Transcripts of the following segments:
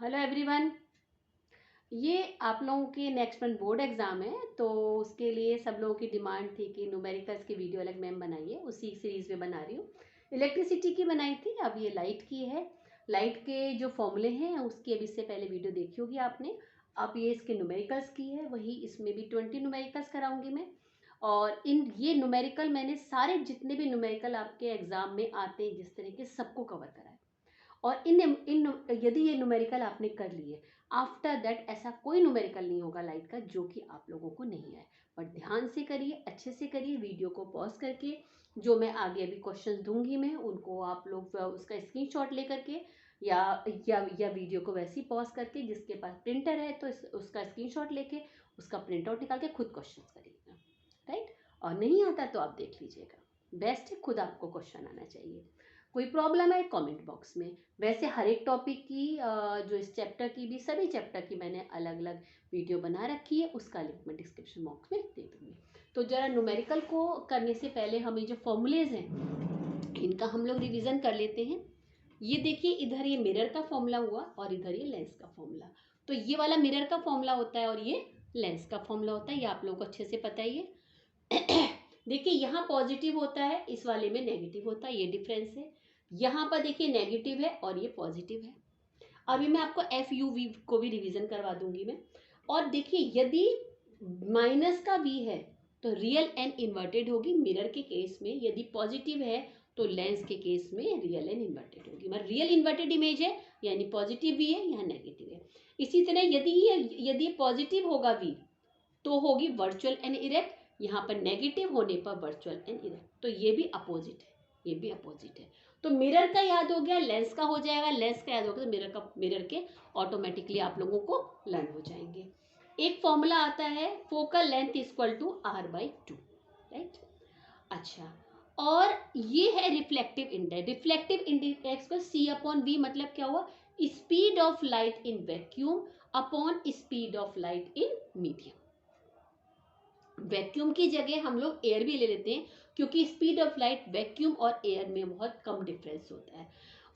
Hello everyone. ये आप लोगों के नेक्स्ट मंथ बोर्ड एग्ज़ाम है, तो उसके लिए सब लोगों की डिमांड थी कि न्यूमेरिकल्स की वीडियो अलग मैम बनाइए। उसी सीरीज़ में बना रही हूँ। इलेक्ट्रिसिटी की बनाई थी, अब ये लाइट की है। लाइट के जो फॉर्मूले हैं उसकी अब इससे पहले वीडियो देखी होगी आपने। अब ये इसके न्यूमेरिकल्स की है, वही इसमें भी 20 न्यूमेरिकल्स कराऊंगी मैं। और ये न्यूमेरिकल मैंने सारे जितने भी न्यूमेरिकल आपके एग्ज़ाम में आते हैं जिस तरीके सबको कवर करा है। और इन इन यदि ये न्यूमेरिकल आपने कर लिए, आफ्टर दैट ऐसा कोई न्यूमेरिकल नहीं होगा लाइट का जो कि आप लोगों को नहीं आए। बट ध्यान से करिए, अच्छे से करिए, वीडियो को पॉज करके। जो मैं आगे अभी क्वेश्चंस दूंगी मैं उनको आप लोग उसका स्क्रीनशॉट लेकर के या वीडियो को वैसे ही पॉज करके, जिसके पास प्रिंटर है तो उसका स्क्रीनशॉट लेके उसका प्रिंट आउट निकाल के खुद क्वेश्चन करिएगा। राइट। और नहीं आता तो आप देख लीजिएगा। बेस्ट है, खुद आपको क्वेश्चन आना चाहिए। कोई प्रॉब्लम है कमेंट बॉक्स में। वैसे हर एक टॉपिक की जो इस चैप्टर की भी, सभी चैप्टर की मैंने अलग अलग वीडियो बना रखी है, उसका लिंक मैं डिस्क्रिप्शन बॉक्स में दे दूँगी। तो ज़रा न्यूमेरिकल को करने से पहले हमें जो फॉर्मूलेज हैं इनका हम लोग रिवीजन कर लेते हैं। ये देखिए, इधर ये मिरर का फॉर्मूला हुआ और इधर ये लेंस का फॉर्मूला। तो ये वाला मिरर का फॉर्मूला होता है और ये लेंस का फॉर्मूला होता है, ये आप लोगों को अच्छे से पता ही है। देखिए, यहाँ पॉजिटिव होता है, इस वाले में नेगेटिव होता है, ये डिफरेंस है। यहाँ पर देखिए नेगेटिव है और ये पॉजिटिव है। अभी मैं आपको एफ यू वी को भी रिवीजन करवा दूंगी मैं। और देखिए, यदि माइनस का वी है तो रियल एंड इन्वर्टेड होगी मिरर के केस में। यदि पॉजिटिव है तो लेंस के केस में रियल एंड इन्वर्टेड होगी। मतलब रियल इन्वर्टेड इमेज है यानी पॉजिटिव वी है, यहाँ नेगेटिव है। इसी तरह यदि पॉजिटिव होगा वी तो होगी वर्चुअल एंड इरेक्ट, यहाँ पर नेगेटिव होने पर वर्चुअल एंड इरेक्ट। तो ये भी अपोजिट है, ये भी अपोजिट है। तो मिरर का याद हो गया, लेंस का हो जाएगा, लेंस का याद होगा तो मिरर के ऑटोमेटिकली आप लोगों को लर्न हो जाएंगे। एक फॉर्मूला आता है, focal length equal to r/2। Right. अच्छा, और ये है रिफ्लेक्टिव इंडेक्स। रिफ्लेक्टिव इंडेक्स को C/V मतलब क्या हुआ, speed of light in vacuum upon speed of light in medium. Vacuum की जगह हम लोग एयर भी ले लेते हैं क्योंकि स्पीड ऑफ लाइट वैक्यूम और एयर में बहुत कम डिफरेंस होता है।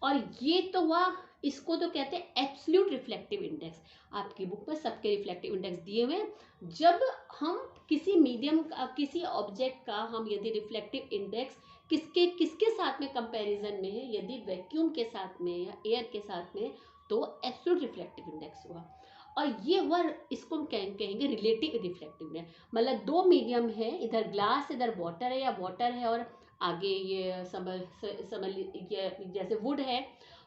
और ये तो हुआ, इसको तो कहते हैं एब्सोल्यूट रिफ्लेक्टिव इंडेक्स। आपकी बुक में सबके रिफ्लेक्टिव इंडेक्स दिए हुए हैं। जब हम किसी मीडियम का, किसी ऑब्जेक्ट का हम यदि रिफ्लेक्टिव इंडेक्स किसके किसके साथ में कंपैरिजन में है, यदि वैक्यूम के साथ में या एयर के साथ में, तो एब्सोल्यूट रिफ्लेक्टिव इंडेक्स हुआ। और ये हुआ, इसको हम कहेंगे रिलेटिव रिफ्लेक्टिव इंडेक्स। मतलब दो मीडियम है, इधर ग्लास इधर वाटर है, या वाटर है और आगे ये ये जैसे वुड है,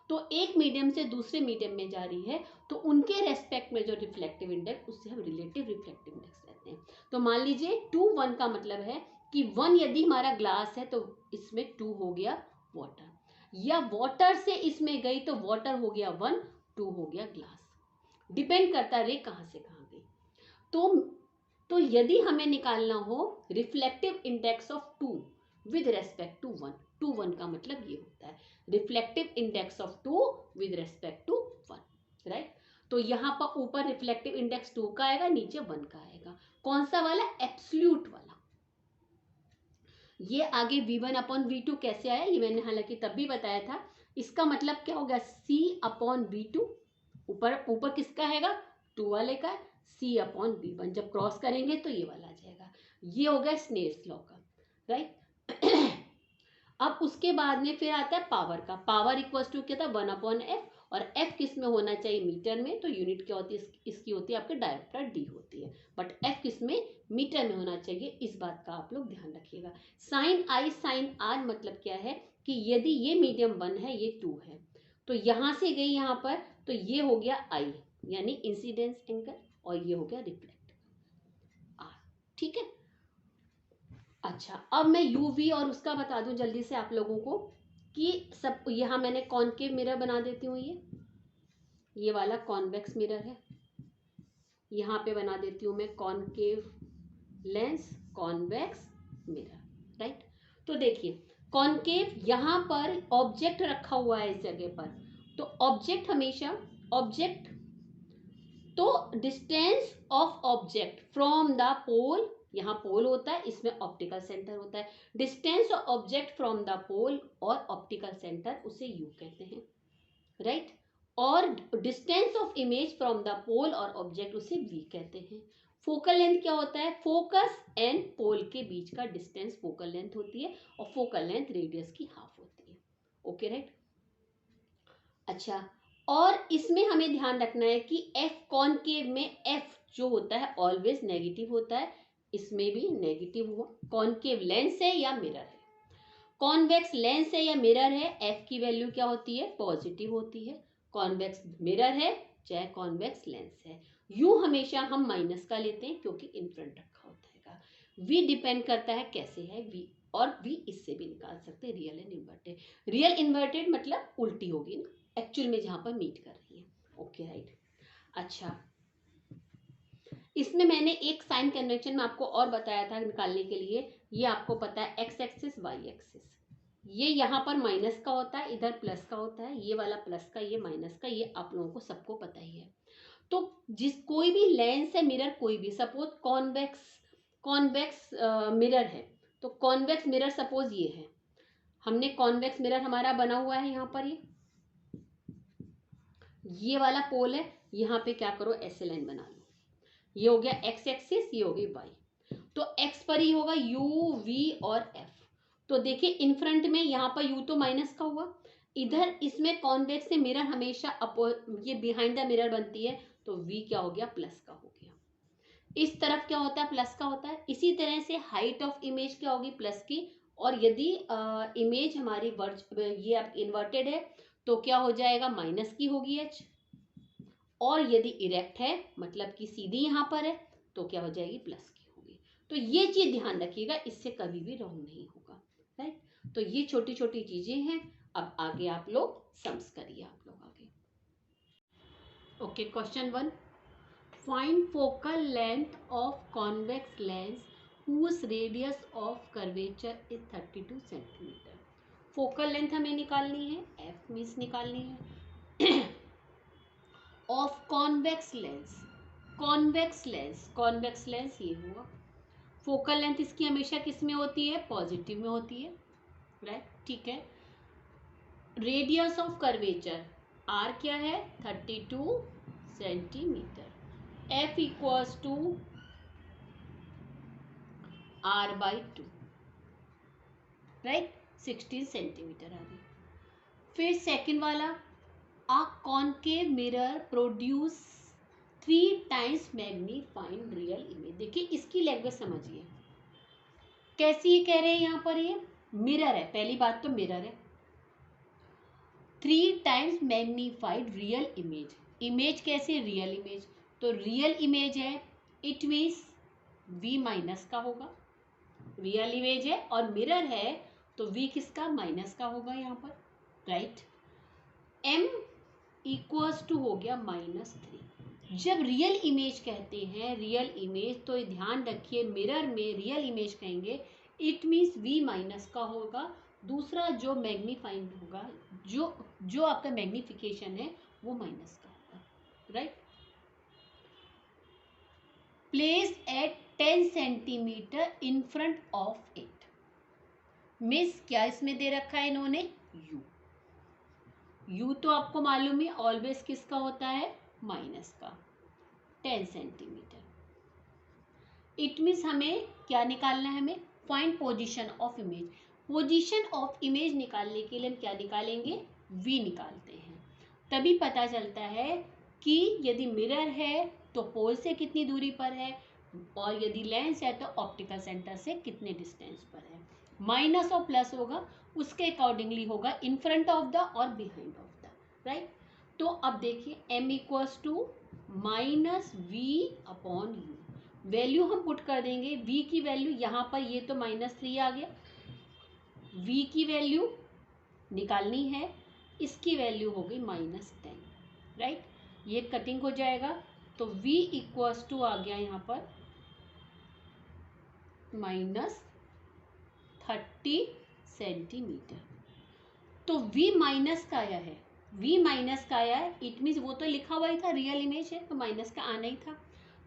तो एक मीडियम से दूसरे मीडियम में जा रही है, तो उनके रेस्पेक्ट में जो रिफ्लेक्टिव इंडेक्स, उससे हम रिलेटिव रिफ्लेक्टिव इंडेक्स कहते हैं। तो मान लीजिए 2:1 का मतलब है कि 1 यदि हमारा ग्लास है तो इसमें 2 हो गया वाटर, या वाटर से इसमें गई तो वाटर हो गया 1, 2 हो गया ग्लास। डिपेंड करता है रे कहाँ से कहाँ गई। तो यदि हमें निकालना हो reflective index of 2 with respect to 1, 2:1 का मतलब ये होता है reflective index of 2 with respect to 1। Right. तो यहाँ पर ऊपर रिफ्लेक्टिव इंडेक्स 2 का आएगा, नीचे 1 का आएगा। कौन सा वाला, एब्सोल्यूट वाला। ये आगे V1/V2 कैसे आया ये मैंने हालांकि तब भी बताया था। इसका मतलब क्या होगा, C/V2। ऊपर ऊपर किसका हैगा, 2 वाले का, C/V1। जब क्रॉस करेंगे तो ये वाला आ जाएगा। ये हो गया स्नेल्स लॉ का। राइट। अब उसके बाद में फिर आता है पावर का। पावर इक्वल्स टू क्या था, 1/F। और F किस में होना चाहिए, मीटर में। तो यूनिट क्या होती है इसकी, होती है आपके डायोप्टर D होती है। बट F किस में, मीटर में होना चाहिए। इस बात का आप लोग ध्यान रखिएगा। साइन I साइन R मतलब क्या है कि यदि ये मीडियम 1 है, ये 2 है, तो यहाँ से गई यहाँ पर, तो ये हो गया I यानी इंसिडेंस एंगल, और ये हो गया रिफ्लेक्ट R। ठीक है। अच्छा, अब मैं UV और उसका बता दूं जल्दी से आप लोगों को कि सब यहाँ मैंने कॉनकेव मिरर बना देती हूँ। ये वाला कॉन्वेक्स मिरर है, यहाँ पे बना देती हूँ मैं concave lens, convex mirror. Right. तो देखिए, कॉनकेव यहाँ पर ऑब्जेक्ट रखा हुआ है इस जगह पर, तो ऑब्जेक्ट हमेशा ऑब्जेक्ट, तो distance of object from the pole, यहाँ पोल होता है, इसमें ऑप्टिकल सेंटर होता है। Distance of object from the pole और ऑप्टिकल सेंटर, उसे यू कहते हैं। राइट। और distance of image from the pole और ऑब्जेक्ट उसे वी कहते हैं। फोकल लेंथ क्या होता है? फोकस एंड पोल के बीच का डिस्टेंस फोकल लेंथ होती है और फोकल लेंथ रेडियस की हाफ होती है। Okay right. अच्छा, और इसमें हमें ध्यान रखना है कि एफ कॉनकेव में एफ जो होता है ऑलवेज नेगेटिव होता है, इसमें भी नेगेटिव हुआ। कॉनकेव लेंस है या मिरर है, कॉन्वेक्स लेंस है या मिरर है, एफ की वैल्यू क्या होती है? पॉजिटिव होती है। कॉन्वेक्स मिरर है चाहे कॉन्वेक्स लेंस है, यू हमेशा हम माइनस का लेते हैं क्योंकि इन फ्रंट रखा होता है। वी डिपेंड करता है कैसे है वी, और वी इससे भी निकाल सकते हैं real and inverted. Real inverted मतलब उल्टी होगी ना एक्चुअल में जहां पर मीट कर रही है। Okay right. अच्छा, इसमें मैंने एक साइन कन्वेंशन में आपको और बताया था निकालने के लिए। ये आपको पता है एक्स एक्सिस वाई एक्सिस, ये यहाँ पर माइनस का होता है, इधर प्लस का होता है, ये वाला प्लस का, ये माइनस का, ये आप लोगों को सबको पता ही है। तो जिस कोई भी लेंस है मिरर कोई भी, सपोज कॉन्वेक्स कॉन्वेक्स मिरर है, तो कॉन्वेक्स मिरर सपोज ये है, हमने कॉन्वेक्स मिरर हमारा बना हुआ है यहाँ पर, ये वाला पोल है, यहाँ पे क्या करो ऐसे लाइन बना लो, ये हो गया एक्स एक्सिस, ये हो गई वाई। तो एक्स पर ही होगा यू वी और एफ। तो देखिए इन फ्रंट में यहाँ पर यू तो माइनस का हुआ, इधर इसमें कॉन्वेक्स से मिरर हमेशा ये बिहाइंड द मिरर बनती है, तो वी क्या हो गया? प्लस का हो गया। इस तरफ क्या होता है? प्लस का होता है। इसी तरह से हाइट ऑफ इमेज क्या होगी? प्लस की। और यदि इमेज हमारी ये अब इन्वर्टेड है तो क्या हो जाएगा? माइनस की होगी एच। और यदि इरेक्ट है मतलब कि सीधी यहाँ पर है तो क्या हो जाएगी? प्लस की होगी। तो ये चीज ध्यान रखिएगा, इससे कभी भी रॉन्ग नहीं होगा। राइट, तो ये छोटी छोटी चीजें हैं। अब आगे आप लोग सम्स करिए, आप लोग आगे। Okay, question 1, find focal length of convex lens whose radius of curvature is 32 centimetre. Focal length हमें निकालनी है, एफ मीन्स निकालनी है, of convex lens. Convex lens, convex lens ये हुआ। फोकल लेंथ इसकी हमेशा किस में होती है? पॉजिटिव में होती है। राइट, ठीक है। रेडियस ऑफ कर्वेचर आर क्या है? 32 centimetre. F equals to R by 2, right, 16 centimetre आ गई। फिर सेकंड वाला, a concave mirror produce 3 times magnifying real image। देखिए इसकी लैंग्वेज समझिए कैसी कह रहे हैं। यहाँ पर ये मिरर है, पहली बात तो मिरर है, 3 times magnified real image. Image कैसे? Real image. तो रियल इमेज है, इट मीन्स v माइनस का होगा। रियल इमेज है और मिरर है तो v किसका? माइनस का होगा यहाँ पर। राइट, m इक्वल्स टू हो गया -3। जब रियल इमेज कहते हैं, रियल इमेज, तो ध्यान रखिए मिरर में रियल इमेज कहेंगे, इट मीन्स v माइनस का होगा। दूसरा जो मैग्नीफाइंग होगा, जो आपका मैग्निफिकेशन है वो माइनस का होगा। Right, place at 10 centimetre in front of it. Miss क्या इसमें दे रखा है इन्होंने? u। u तो आपको मालूम है ऑलवेज किसका होता है? माइनस का। 10 सेंटीमीटर। इट मीन्स हमें क्या निकालना है? हमें find position of image. Position of image निकालने के लिए हम क्या निकालेंगे? v निकालते हैं। तभी पता चलता है कि यदि मिरर है तो पोल से कितनी दूरी पर है, और यदि लेंस है तो ऑप्टिकल सेंटर से कितने डिस्टेंस पर है। माइनस और प्लस होगा, उसके अकॉर्डिंगली होगा इन फ्रंट ऑफ द और बिहाइंड ऑफ द। राइट, तो अब देखिए m equals to -v upon u। Value हम पुट कर देंगे, v की वैल्यू यहाँ पर, ये तो -3 आ गया, v की वैल्यू निकालनी है, इसकी वैल्यू हो गई -10। राइट, ये कटिंग हो जाएगा तो v इक्वल्स टू आ गया यहाँ पर -30 सेंटीमीटर। तो v माइनस का आया है, v माइनस का आया है, इट मीन्स वो तो लिखा हुआ ही था रियल इमेज है तो माइनस का आना ही था।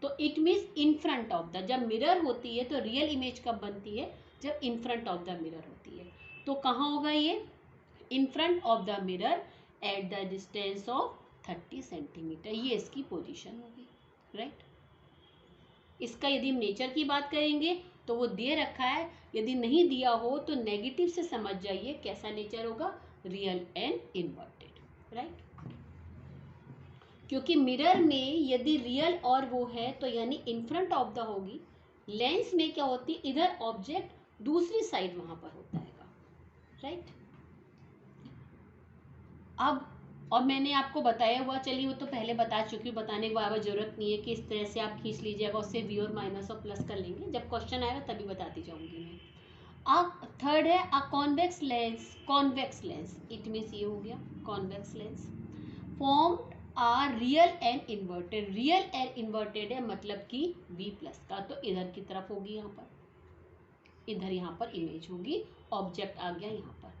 तो it means in front of the, जब मिरर होती है तो रियल इमेज कब बनती है? जब इन फ्रंट ऑफ द मिरर होती है। तो कहाँ होगा ये? इन front of the mirror at the distance of 30 centimetre, ये इसकी पोजीशन होगी, राइट। इसका यदि हम नेचर की बात करेंगे तो वो दे रखा है, यदि नहीं दिया हो तो नेगेटिव से समझ जाइए कैसा नेचर होगा, रियल एंड इन्वर्टेड, राइट। क्योंकि मिरर में यदि रियल और वो है तो यानी इन फ्रंट ऑफ द होगी, लेंस में क्या होती है, इधर ऑब्जेक्ट दूसरी साइड वहां पर होता है, राइट। अब और मैंने आपको बताया हुआ, चलिए वो तो पहले बता चुकी हूँ, बताने की बार जरूरत नहीं है कि इस तरह से आप खींच लीजिएगा, उससे वी और माइनस और प्लस कर लेंगे, जब क्वेश्चन आएगा तभी बताती जाऊंगी मैं। अब थर्ड है a convex lens, convex lens it means ये हो गया convex lens, formed are real and inverted, real and inverted है मतलब कि V प्लस का, तो इधर की तरफ होगी, यहाँ पर इधर यहाँ पर इमेज होगी, ऑब्जेक्ट आ गया यहाँ पर।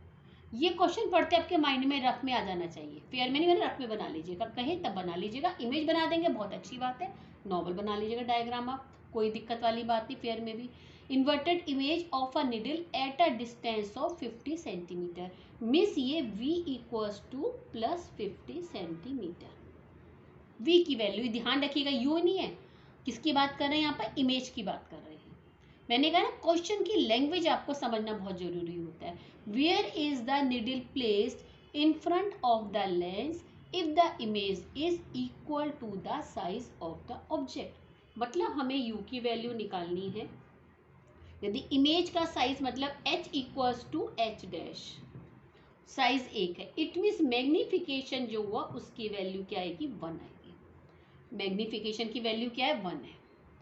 ये क्वेश्चन पढ़ते आपके माइंड में रफ में आ जाना चाहिए, फेयर में नहीं मैंने रफ में बना लीजिएगा, कहे तब बना लीजिएगा, इमेज बना देंगे बहुत अच्छी बात है, नॉर्मल बना लीजिएगा डायग्राम आप, कोई दिक्कत वाली बात नहीं, फेयर में भी। Inverted image of a needle eight a distance of 50 centimetre, means ये V equals two plus 50 centimetre. V की वैल्यू ध्यान रखिएगा, यू नहीं है, किसकी बात कर रहे हैं यहाँ पर, इमेज की बात कर रहे हैं। मैंने कहा ना क्वेश्चन की लैंग्वेज आपको समझना बहुत जरूरी होता है। Where is the needle placed in front of the lens if the image is equal to the size of the object, मतलब हमें u की वैल्यू निकालनी है, यदि इमेज का साइज मतलब h equals to h dash, size 1 है, it means magnification जो हुआ उसकी वैल्यू क्या आएगी, 1 आएगी, मैग्निफिकेशन की वैल्यू क्या है, 1 है,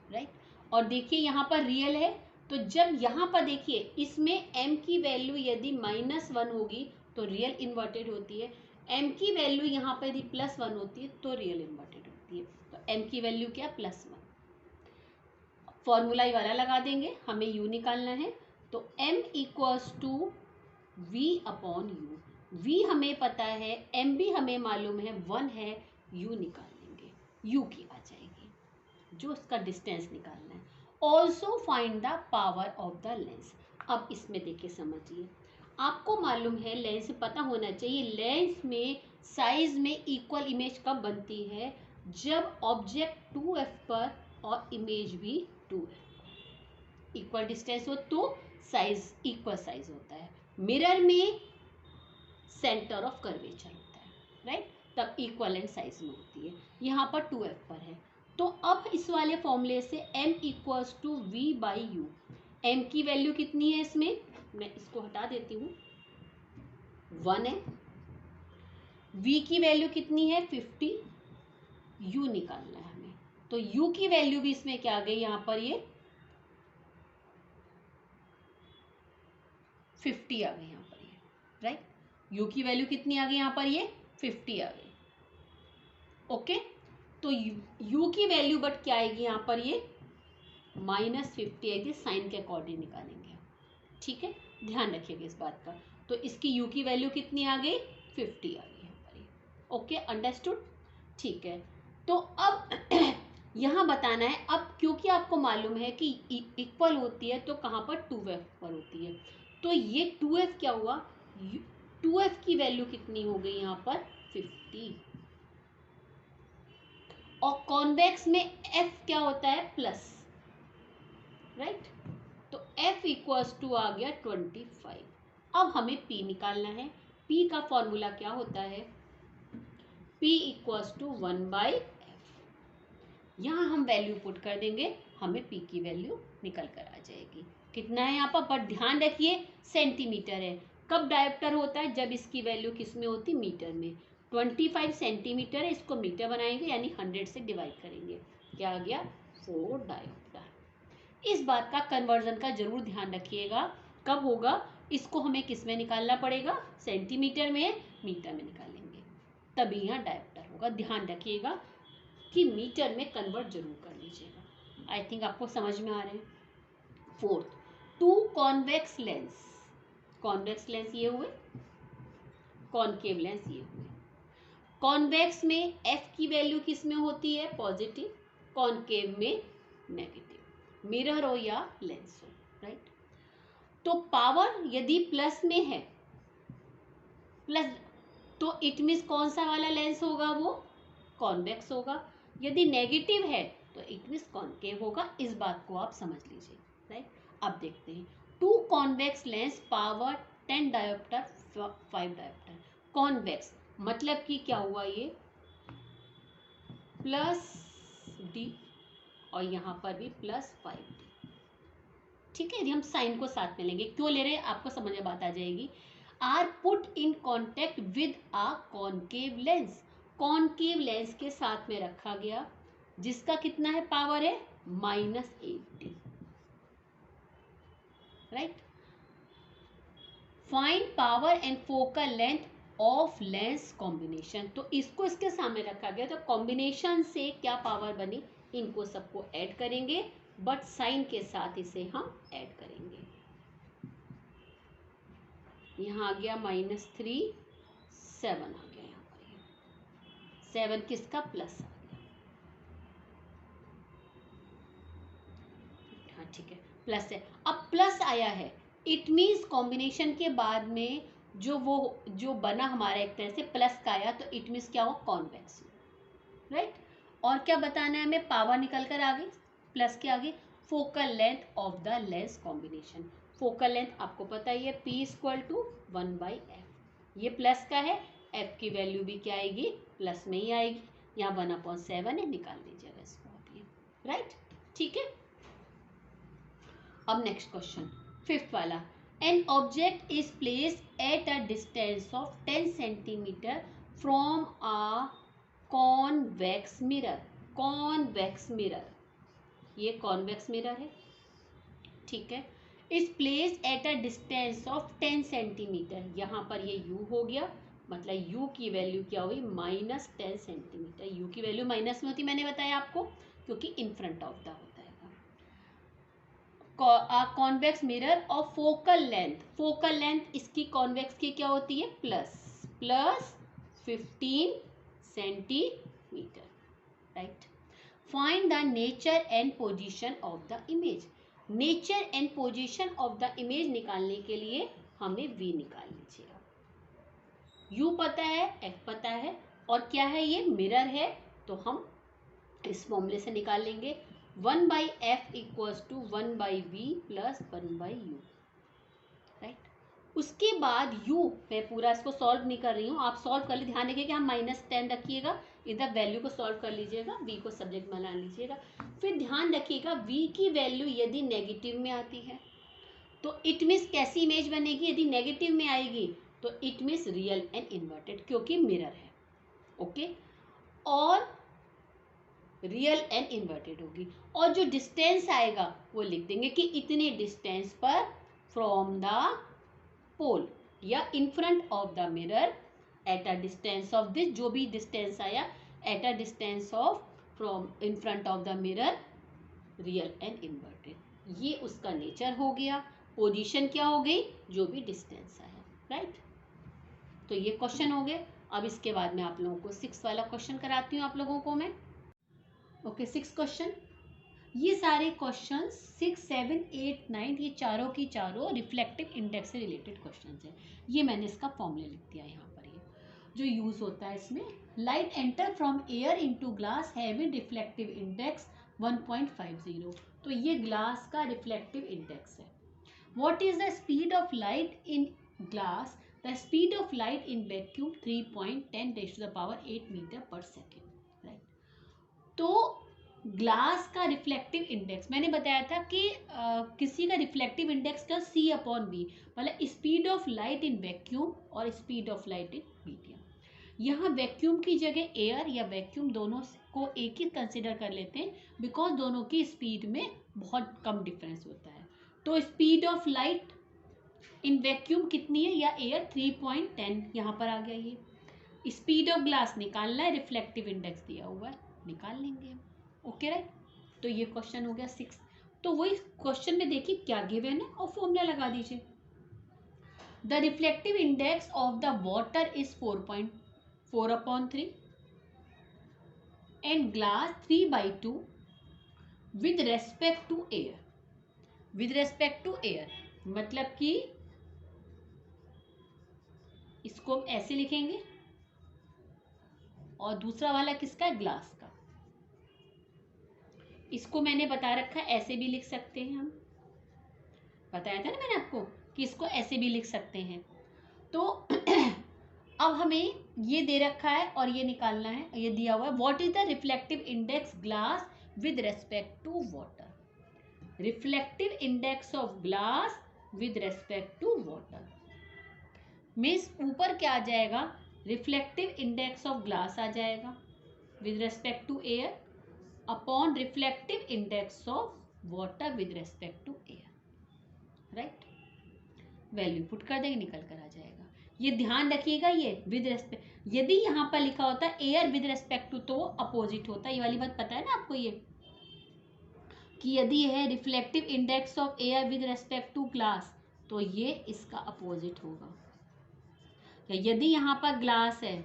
राइट। और देखिए यहाँ पर रियल है, तो जब यहाँ पर देखिए इसमें m की वैल्यू यदि -1 होगी तो रियल इन्वर्टेड होती है, m की वैल्यू यहाँ पर यदि +1 होती है तो रियल इन्वर्टेड होती है, तो m की वैल्यू क्या, +1। फॉर्मूला वाला लगा देंगे, हमें u निकालना है, तो m equals to v upon u, v हमें पता है, m भी हमें मालूम है, 1 है, u निकाल लेंगे, u की आ जाएगी जो उसका डिस्टेंस निकालना है। Also find the power of the lens, अब इसमें देखिए समझिए, आपको मालूम है लेंस पता होना चाहिए, लेंस में साइज में इक्वल इमेज कब बनती है, जब ऑब्जेक्ट 2f पर और इमेज भी 2f, इक्वल डिस्टेंस हो तो साइज इक्वल साइज होता है। मिरर में सेंटर ऑफ कर्वेचर होता है, राइट, तब इक्वलेंट साइज में होती है, यहाँ पर 2f पर है। तो अब इस वाले फॉर्मूले से m equals to v by u, m की वैल्यू कितनी है इसमें, मैं इसको हटा देती हूँ, 1 है, v की वैल्यू कितनी है 50, u निकालना है हमें, तो u की वैल्यू भी इसमें क्या आ गई, यहाँ पर ये 50 आ गई यहाँ पर ये, राइट, u की वैल्यू कितनी आ गई यहाँ पर ये 50 आ गई, ओके। तो u की वैल्यू बट क्या आएगी यहाँ पर ये -50 आएगी, साइन के अकॉर्डिंग निकालेंगे, ठीक है, ध्यान रखिएगा इस बात का। तो इसकी u की वैल्यू कितनी आ गई 50 आ गई यहाँ पर ये, ओके, अंडरस्टूड, ठीक है। तो अब यहाँ बताना है, अब क्योंकि आपको मालूम है कि इक्वल होती है तो कहाँ पर 2f पर होती है, तो ये 2f क्या हुआ, 2f की वैल्यू कितनी हो गई यहाँ पर 50, और कॉन्वेक्स में f क्या होता है प्लस, राइट, तो f इक्वल्स टू आ गया 25। अब हमें p निकालना है, p का फॉर्मूला क्या होता है, p इक्वल्स टू 1/f, यहाँ हम वैल्यू पुट कर देंगे, हमें p की वैल्यू निकल कर आ जाएगी, कितना है यहाँ पर ध्यान रखिए सेंटीमीटर है, कब डायोप्टर होता है, जब इसकी वैल्यू किस में होती, मीटर में, 25 सेंटीमीटर है, इसको मीटर बनाएंगे यानी 100 से डिवाइड करेंगे, क्या आ गया 4 डायोप्टर। इस बात का कन्वर्जन का जरूर ध्यान रखिएगा, कब होगा, इसको हमें किस में निकालना पड़ेगा, सेंटीमीटर में, मीटर में निकालेंगे, तभी यहाँ डायोप्टर होगा, ध्यान रखिएगा कि मीटर में कन्वर्ट जरूर कर लीजिएगा। आई थिंक आपको समझ में आ रहे हैं। Fourth, two convex lens, convex lens ये हुए, कॉनकेव लेंस ये हुए, कॉन्वेक्स में f की वैल्यू किस में होती है पॉजिटिव, कॉनकेव में नेगेटिव, मिरर हो या लेंस हो, राइट। तो पावर यदि प्लस में है, प्लस, तो इट मीन्स कौन सा वाला लेंस होगा वो कॉन्वेक्स होगा, यदि नेगेटिव है तो इट मीन्स कॉन्केव होगा। इस बात को आप समझ लीजिए, राइट। अब देखते हैं, 2 convex lens power 10 dioptre 5 dioptre. Convex मतलब कि क्या हुआ, ये प्लस डी और यहाँ पर भी प्लस 5D। ठीक है, यदि हम साइन को साथ में लेंगे, क्यों ले रहे हैं आपको समझ में बात आ जाएगी। Are put in contact with a concave lens, concave lens के साथ में रखा गया, जिसका कितना है पावर है -80, right. Find power and focal length of lens combination, तो इसको इसके सामने रखा गया, तो कॉम्बिनेशन से क्या पावर बनी, इनको सबको ऐड करेंगे, बट साइन के साथ इसे हम ऐड करेंगे। यहाँ आ गया -3, 7 आ गया, यहाँ पर 7 किसका प्लस आ गया, हाँ ठीक है प्लस है। अब प्लस आया है, इट मीन्स कॉम्बिनेशन के बाद में जो बना हमारा एक तरह से प्लस का आया, तो इट मीन्स क्या हो, कॉन्वेक्स, राइट। और क्या बताना है हमें, पावर निकल कर आ गई प्लस के आगे, focal length of the lens combination. Focal length आपको पता ही है, P = 1/f, ये प्लस का है, f की वैल्यू भी क्या आएगी, प्लस में ही आएगी, यहाँ 1/7 है, निकाल लीजिएगा इसको आप ये, राइट, ठीक है। अब नेक्स्ट क्वेश्चन, 5th वाला, an object is placed eight a distance of 10 centimetre from a convex mirror, convex mirror, ये कॉन्वेक्स मिरर है, ठीक है, is place at a distance of 10 centimetre, यहाँ पर ये u हो गया, मतलब u की वैल्यू क्या हुई, -10 सेंटीमीटर। u की वैल्यू माइनस में होती, मैंने बताया आपको, क्योंकि इन फ्रंट ऑफ द होता है। कॉन्वेक्स मिरर और फोकल लेंथ, फोकल लेंथ इसकी कॉन्वेक्स की क्या होती है, plus 15 centimetre, right. Find the nature and position of the image, nature and position of the image निकालने के लिए हमें v निकाल लीजिएगा, u पता है, f पता है, और क्या है, ये मिरर है, तो हम इस फॉर्मूले से निकाल लेंगे, 1/f = 1/v + 1/u, राइट। उसके बाद u, मैं पूरा इसको सॉल्व नहीं कर रही हूँ, आप सॉल्व कर लीजिए, ध्यान रखिए कि हम -10 रखिएगा, इधर वैल्यू को सॉल्व कर लीजिएगा, v को सब्जेक्ट बना लीजिएगा, फिर ध्यान रखिएगा v की वैल्यू यदि नेगेटिव में आती है तो इट मीन्स कैसी इमेज बनेगी, यदि नेगेटिव में आएगी तो it means real and inverted, क्योंकि मिरर है, ओके, और रियल एंड इन्वर्टेड होगी, और जो डिस्टेंस आएगा वो लिख देंगे कि इतने डिस्टेंस पर फ्रॉम द पोल या इन front of the mirror at a distance of this, जो भी डिस्टेंस आया, eight a distance of from in front of the mirror real and inverted, ये उसका नेचर हो गया। पोजीशन क्या हो गई, जो भी डिस्टेंस आया, राइट। तो ये क्वेश्चन हो गए। अब इसके बाद में आप लोगों को 6 वाला क्वेश्चन कराती हूँ आप लोगों को मैं, ओके। 6 क्वेश्चन, ये सारे क्वेश्चन 6, 7, 8, 9 ये चारों की चारों रिफ्लेक्टिव इंडेक्स से रिलेटेड क्वेश्चन हैं। ये मैंने इसका फॉर्मूला लिख दिया यहाँ पर, ये जो यूज़ होता है इसमें, light enter from air into glass having reflective index 1.50, तो ये ग्लास का रिफ्लेक्टिव इंडेक्स है। What is the speed of light in glass, the speed of light in vacuum 3.10⁸ मीटर/सेकेंड, राइट। तो ग्लास का रिफ्लेक्टिव इंडेक्स मैंने बताया था कि किसी का रिफ्लेक्टिव इंडेक्स का C/V, मतलब speed of light in vacuum और speed of light in medium. यहाँ वैक्यूम की जगह एयर या वैक्यूम दोनों को एक ही कंसिडर कर लेते हैं, बिकॉज दोनों की स्पीड में बहुत कम डिफरेंस होता है। तो speed of light in vacuum कितनी है, या एयर 3.10 यहाँ पर आ गया, ये स्पीड ऑफ ग्लास निकालना है, रिफ्लेक्टिव इंडेक्स दिया हुआ है, निकाल लेंगे, ओके, राइट। तो ये क्वेश्चन हो गया 6। तो वही क्वेश्चन में देखिए क्या गिवन है और फॉर्मूला लगा दीजिए। The reflective index of the water is 4.4/3 and glass 3/2 with respect to air, with respect to air मतलब कि इसको हम ऐसे लिखेंगे, और दूसरा वाला किसका है, ग्लास का। इसको मैंने बता रखा है, ऐसे भी लिख सकते हैं हम, बताया था ना मैंने आपको कि इसको ऐसे भी लिख सकते हैं। तो अब हमें ये दे रखा है और ये निकालना है, ये दिया हुआ है, what is the reflective index glass with respect to water. Reflective index of glass with respect to water means ऊपर क्या आ जाएगा, रिफ्लेक्टिव इंडेक्स ऑफ ग्लास आ जाएगा with respect to air upon reflective index of water with respect to air, right. Value put कर देंगे, निकल कर आ जाएगा। ये ध्यान रखिएगा, ये विद रेस्पेक्ट, यदि यहाँ पर लिखा होता है एयर विद रेस्पेक्ट टू तो अपोजिट होता है, ये वाली बात पता है ना आपको, ये कि यदि यह है reflective index of air with respect to glass तो ये इसका अपोजिट होगा। यदि यहाँ पर ग्लास है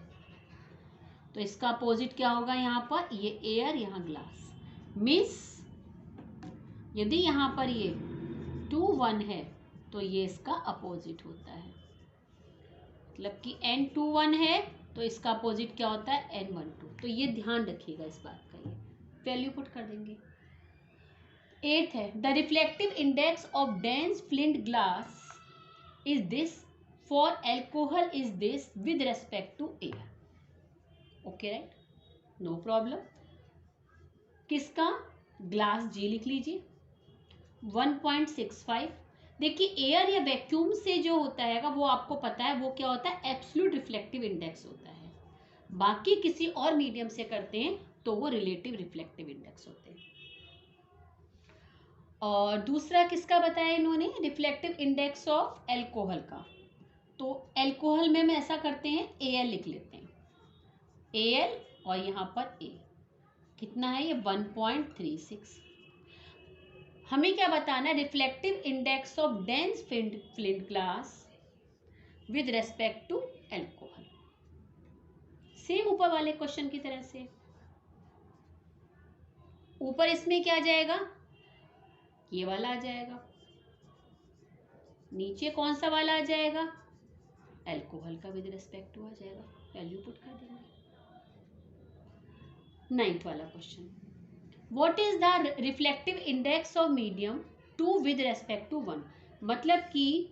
तो इसका अपोजिट क्या होगा, यहाँ पर ये एयर, यहाँ ग्लास। मीन्स यदि यहाँ पर ये 2 1 है तो ये इसका अपोजिट होता है, मतलब कि N21 है तो इसका अपोजिट क्या होता है, N12। तो ये ध्यान रखिएगा इस बात का, ये वैल्यू पुट कर देंगे। 8th है, the reflective index of dense flint glass is this for alcohol is this with respect to air. Okay right, no problem. किसका, ग्लास जी लिख लीजिए 1.65। देखिए एयर या वैक्यूम से जो होता है वो आपको पता है वो क्या होता है, एब्सोल्यूट रिफ्लेक्टिव इंडेक्स होता है। बाकी किसी और मीडियम से करते हैं तो वो रिलेटिव रिफ्लेक्टिव इंडेक्स होते हैं। और दूसरा किसका बताया इन्होंने, रिफ्लेक्टिव इंडेक्स ऑफ एल्कोहल का। तो एल्कोहल में हम ऐसा करते हैं, एल लिख लेते हैं, एल और यहाँ पर ए कितना है, ये 1.36। हमें क्या बताना है, reflective index of dense flint glass with respect to alcohol. Same ऊपर वाले क्वेश्चन की तरह से, ऊपर इसमें क्या आ जाएगा, ये वाला आ जाएगा, नीचे कौन सा वाला आ जाएगा, एल्कोहल का विद रेस्पेक्ट टू आ जाएगा। वैल्यू पुट कर देंगे। 9th वाला question, what is the reflective index of medium 2 with respect to 1। मतलब कि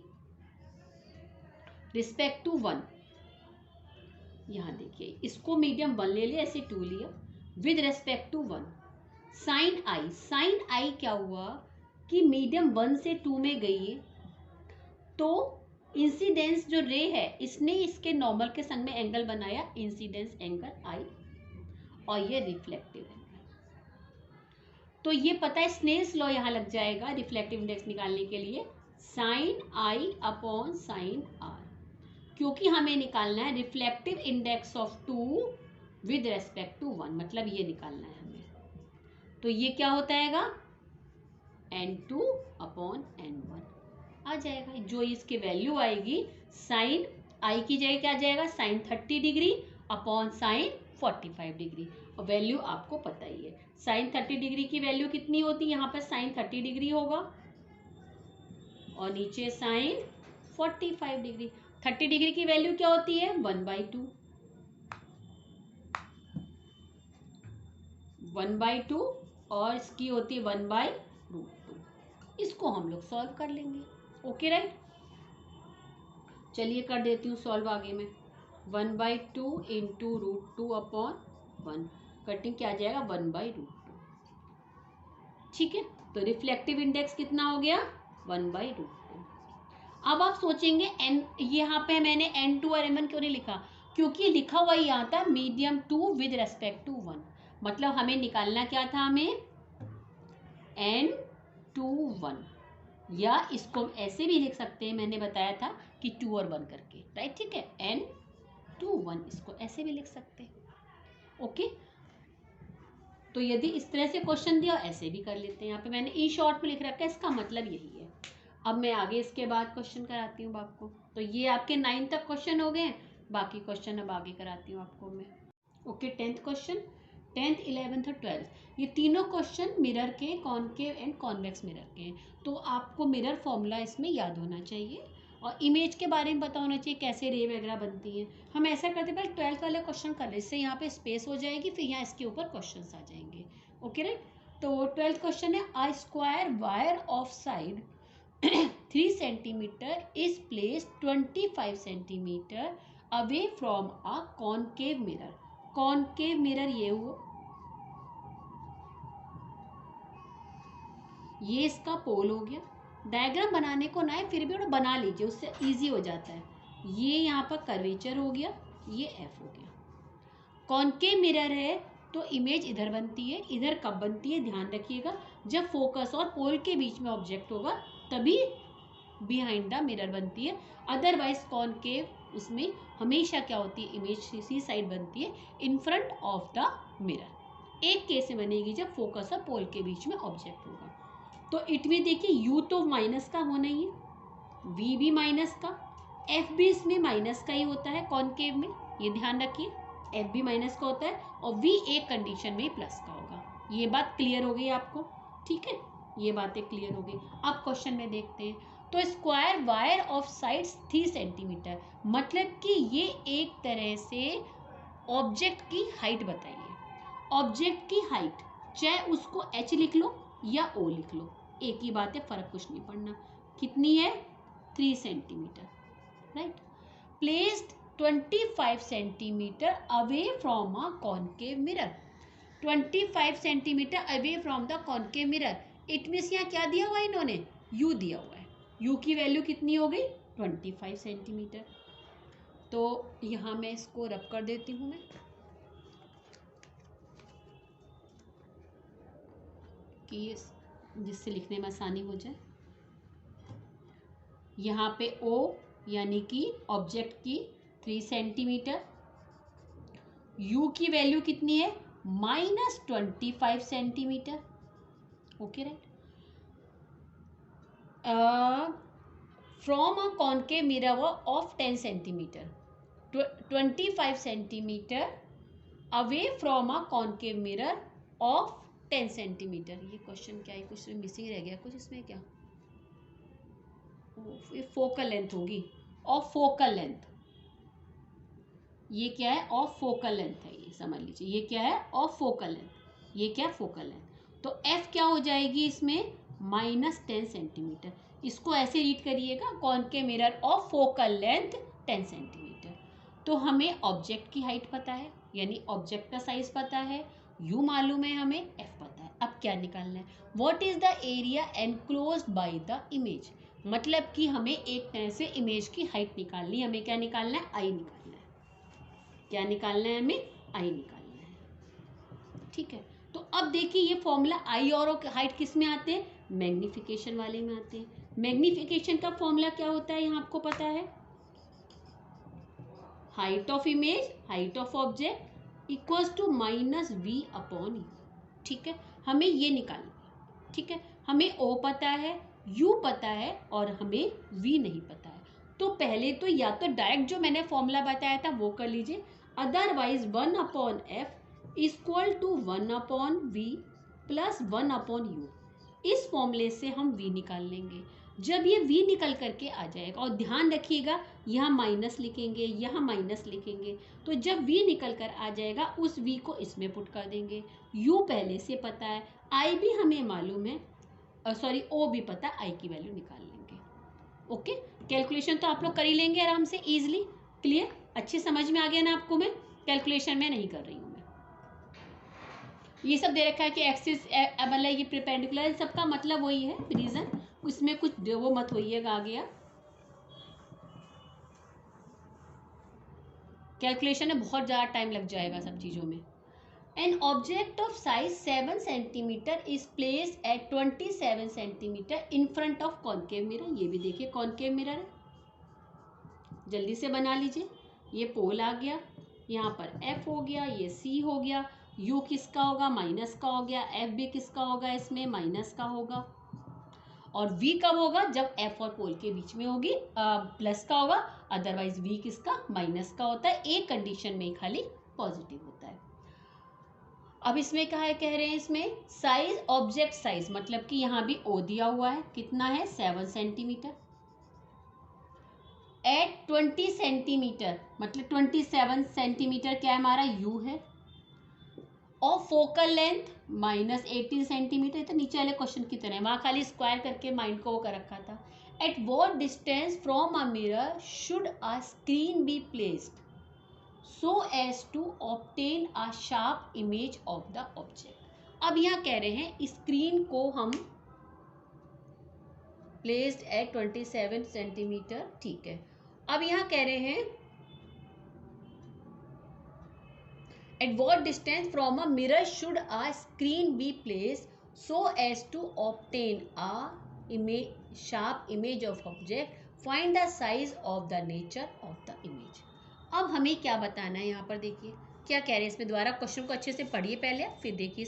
रिस्पेक्ट टू 1, यहाँ देखिए इसको मीडियम 1 ले लिया, ऐसे 2 लिया, with respect to 1। Sine I, sine I क्या हुआ कि मीडियम 1 से 2 में गई है तो इंसिडेंस जो रे है इसने इसके नॉर्मल के संग में एंगल बनाया, इंसिडेंस एंगल आई, और ये रिफ्लेक्टिव एंगल। तो ये पता है स्नेल्स लॉ यहाँ लग जाएगा रिफ्लेक्टिव इंडेक्स निकालने के लिए, sine i upon sine r, क्योंकि हमें निकालना है reflective index of 2 with respect to 1, मतलब ये निकालना है हमें। तो ये क्या होता है, N2 अपॉन N1 आ जाएगा। जो इसकी वैल्यू आएगी, साइन आई की जगह क्या आ जाएगा, sine 30 degree upon sine 45 degree. और वैल्यू आपको पता ही है, साइन 30 डिग्री की वैल्यू कितनी होती है, यहाँ पर साइन 30 डिग्री होगा और नीचे साइन 45 डिग्री। 30 डिग्री की वैल्यू क्या होती है, 1/2, 1/2 और इसकी होती है 1/√2। इसको हम लोग सॉल्व कर लेंगे। ओके राइट, चलिए कर देती हूँ सॉल्व आगे में। 1/2 इंटू √2 अपॉन 1, कटिंग क्या आ जाएगा, 1/√2। ठीक है, तो रिफ्लेक्टिव इंडेक्स कितना हो गया, 1/√2। अब आप सोचेंगे एन, यहाँ पे मैंने N2 और M1 क्यों नहीं लिखा, क्योंकि लिखा हुआ यहाँ था मीडियम 2 विद रेस्पेक्ट टू 1, मतलब हमें निकालना क्या था, हमें N21, या इसको हम ऐसे भी लिख सकते हैं, मैंने बताया था कि 2 और 1 करके, राइट। ठीक है, N21 इसको ऐसे भी लिख सकते हैं। ओके, तो यदि इस तरह से क्वेश्चन दिया ऐसे भी कर लेते हैं। यहाँ पे मैंने ई शॉर्ट में लिख रखा है, इसका मतलब यही है। अब मैं आगे इसके बाद क्वेश्चन कराती हूँ आपको। तो ये आपके 9 तक क्वेश्चन हो गए, बाकी क्वेश्चन अब आगे कराती हूँ आपको मैं। Okay, 10th question, 10th 11th और 12th ये तीनों क्वेश्चन मिरर के, कॉनकेव एंड कॉन्वेक्स मिरर के हैं। तो आपको मिरर फॉर्मूला इसमें याद होना चाहिए और इमेज के बारे में पता होना चाहिए कैसे रे वगैरह बनती हैं। हम ऐसा करते पहले 12th वाले क्वेश्चन कर ले, इससे यहाँ पे स्पेस हो जाएगी, फिर यहाँ इसके ऊपर क्वेश्चंस आ जाएंगे। Okay right. तो 12th क्वेश्चन है, a square wire of side 3 centimetre is placed 25 centimetre away from a concave mirror. Concave mirror ये हुआ, ये इसका पोल हो गया। डायग्राम बनाने को ना है, फिर भी बना लीजिए, उससे इजी हो जाता है। ये यहाँ पर कर्वेचर हो गया, ये एफ हो गया। कॉनकेव मिरर है तो इमेज इधर बनती है, इधर कब बनती है ध्यान रखिएगा, जब फोकस और पोल के बीच में ऑब्जेक्ट होगा तभी बिहाइंड द मिरर बनती है। अदरवाइज कॉनकेव उसमें हमेशा क्या होती है, इमेज सी साइड बनती है इन फ्रंट ऑफ द मिरर। एक केस में बनेगी जब फोकस और पोल के बीच में ऑब्जेक्ट होगा। तो इट में देखिए यू तो माइनस का होना ही है, वी भी माइनस का, एफ भी इसमें माइनस का ही होता है कॉनकेव में, ये ध्यान रखिए, एफ भी माइनस का होता है और वी एक कंडीशन में ही प्लस का होगा। ये बात क्लियर हो गई आपको, ठीक है, ये बातें क्लियर हो गई। अब क्वेश्चन में देखते हैं। तो square wire of sides 3 centimetre, मतलब कि ये एक तरह से ऑब्जेक्ट की हाइट बताइए। ऑब्जेक्ट की हाइट चाहे उसको एच लिख लो या ओ लिख लो, एक ही बात है, फर्क कुछ नहीं पड़ना। कितनी है, 3 centimetre, right. Placed 25 centimetre away from a concave mirror. 25 centimetre away from the concave mirror, it means यहाँ क्या दिया हुआ है इन्होंने, यू दिया हुआ है। यू की वैल्यू कितनी हो गई, 25 सेंटीमीटर। तो यहाँ मैं इसको रब कर देती हूँ मैं, कि जिससे लिखने में आसानी हो जाए। यहाँ पे O यानी कि ऑब्जेक्ट की 3 सेंटीमीटर, U की वैल्यू कितनी है, -25 centimetre. Okay right. From a concave mirror of 10 centimetre, 25 centimetre away from a concave mirror of 10 centimetre. ये क्वेश्चन क्या है, कुछ मिसिंग रह गया कुछ इसमें क्या, ये फोकल लेंथ होगी, ऑफ फोकल लेंथ, ये क्या है, ऑफ फोकल लेंथ है, ये समझ लीजिए, ये क्या है, ऑफ फोकल लेंथ, ये क्या फोकल लेंथ। तो एफ क्या हो जाएगी इसमें, -10 सेंटीमीटर। इसको ऐसे रीड करिएगा, concave mirror of focal length 10 centimetre. तो हमें ऑब्जेक्ट की हाइट पता है, यानी ऑब्जेक्ट का साइज पता है, यू मालूम है, हमें एफ पता है। अब क्या निकालना है, what is the area enclosed by the image, मतलब कि हमें एक तरह से इमेज की हाइट निकालनी है। हमें क्या निकालना है, आई निकालना है। क्या निकालना है, हमें आई निकालना है, ठीक है। तो अब देखिए ये फॉर्मूला आई और हाइट किस में आते हैं, मैग्निफिकेशन वाले में आते हैं। मैग्निफिकेशन का फॉर्मूला क्या होता है, यहाँ आपको पता है, height of image, height of object equals to -v upon u, ठीक है। हमें ये निकालना है, ठीक है। हमें ओ पता है, यू पता है और हमें वी नहीं पता है। तो पहले तो या तो डायरेक्ट जो मैंने फॉर्मूला बताया था वो कर लीजिए, otherwise 1 upon f equal to 1 upon v plus 1 upon u, इस फॉर्मूले से हम वी निकाल लेंगे। जब ये v निकल करके आ जाएगा, और ध्यान रखिएगा यहाँ माइनस लिखेंगे, यहाँ माइनस लिखेंगे, तो जब v निकल कर आ जाएगा उस v को इसमें पुट कर देंगे। u पहले से पता है, i भी हमें मालूम है, सॉरी o भी पता है, i की वैल्यू निकाल लेंगे। ओके, कैलकुलेशन तो आप लोग कर ही लेंगे आराम से, इजीली, क्लियर, अच्छी समझ में आ गया ना आपको। मैं कैलकुलेशन में नहीं कर रही हूँ, मैं ये सब दे रखा है कि एक्सिस मतलब ये परपेंडिकुलर, सबका मतलब वही है रीजन, उसमें कुछ वो मत होइएगा आगे। आप कैलकुलेशन में बहुत ज़्यादा टाइम लग जाएगा सब चीज़ों में। N object of size 7 centimetre is place at 27 centimetre in front of concave mirror. ये भी देखिए कॉनकेव मिरर है, जल्दी से बना लीजिए। ये पोल आ गया, यहाँ पर एफ हो गया, ये सी हो गया, यू किसका होगा, माइनस का हो गया, एफ भी किसका होगा, इसमें माइनस का होगा। और v कब होगा, जब f और पोल के बीच में होगी, प्लस का होगा, अदरवाइज v किसका, माइनस का होता है। एक कंडीशन में खाली पॉजिटिव होता है। अब इसमें क्या है, कह रहे हैं इसमें साइज, ऑब्जेक्ट साइज, मतलब कि यहाँ भी o दिया हुआ है, कितना है, 7 सेंटीमीटर। एट 20 सेंटीमीटर, मतलब 27 सेंटीमीटर क्या है हमारा यू है, और फोकल लेंथ -18 सेंटीमीटर। तो नीचे वाले क्वेश्चन की तरह वहाँ खाली स्क्वायर करके माइंड को वो कर रखा था। At what distance from a mirror should a screen be placed so as to obtain a sharp image of the object. अब यहाँ कह रहे हैं स्क्रीन को हम प्लेस्ड एट 27 सेंटीमीटर, ठीक है। अब यहाँ कह रहे हैं at what distance from a mirror should a screen be place so as to obtain a sharp image of object, find the size of the nature of the image. अब हमें क्या बताना है यहाँ पर, देखिए क्या कह रहे हैं इसमें, दोबारा क्वेश्चन को अच्छे से पढ़िए पहले, फिर देखिए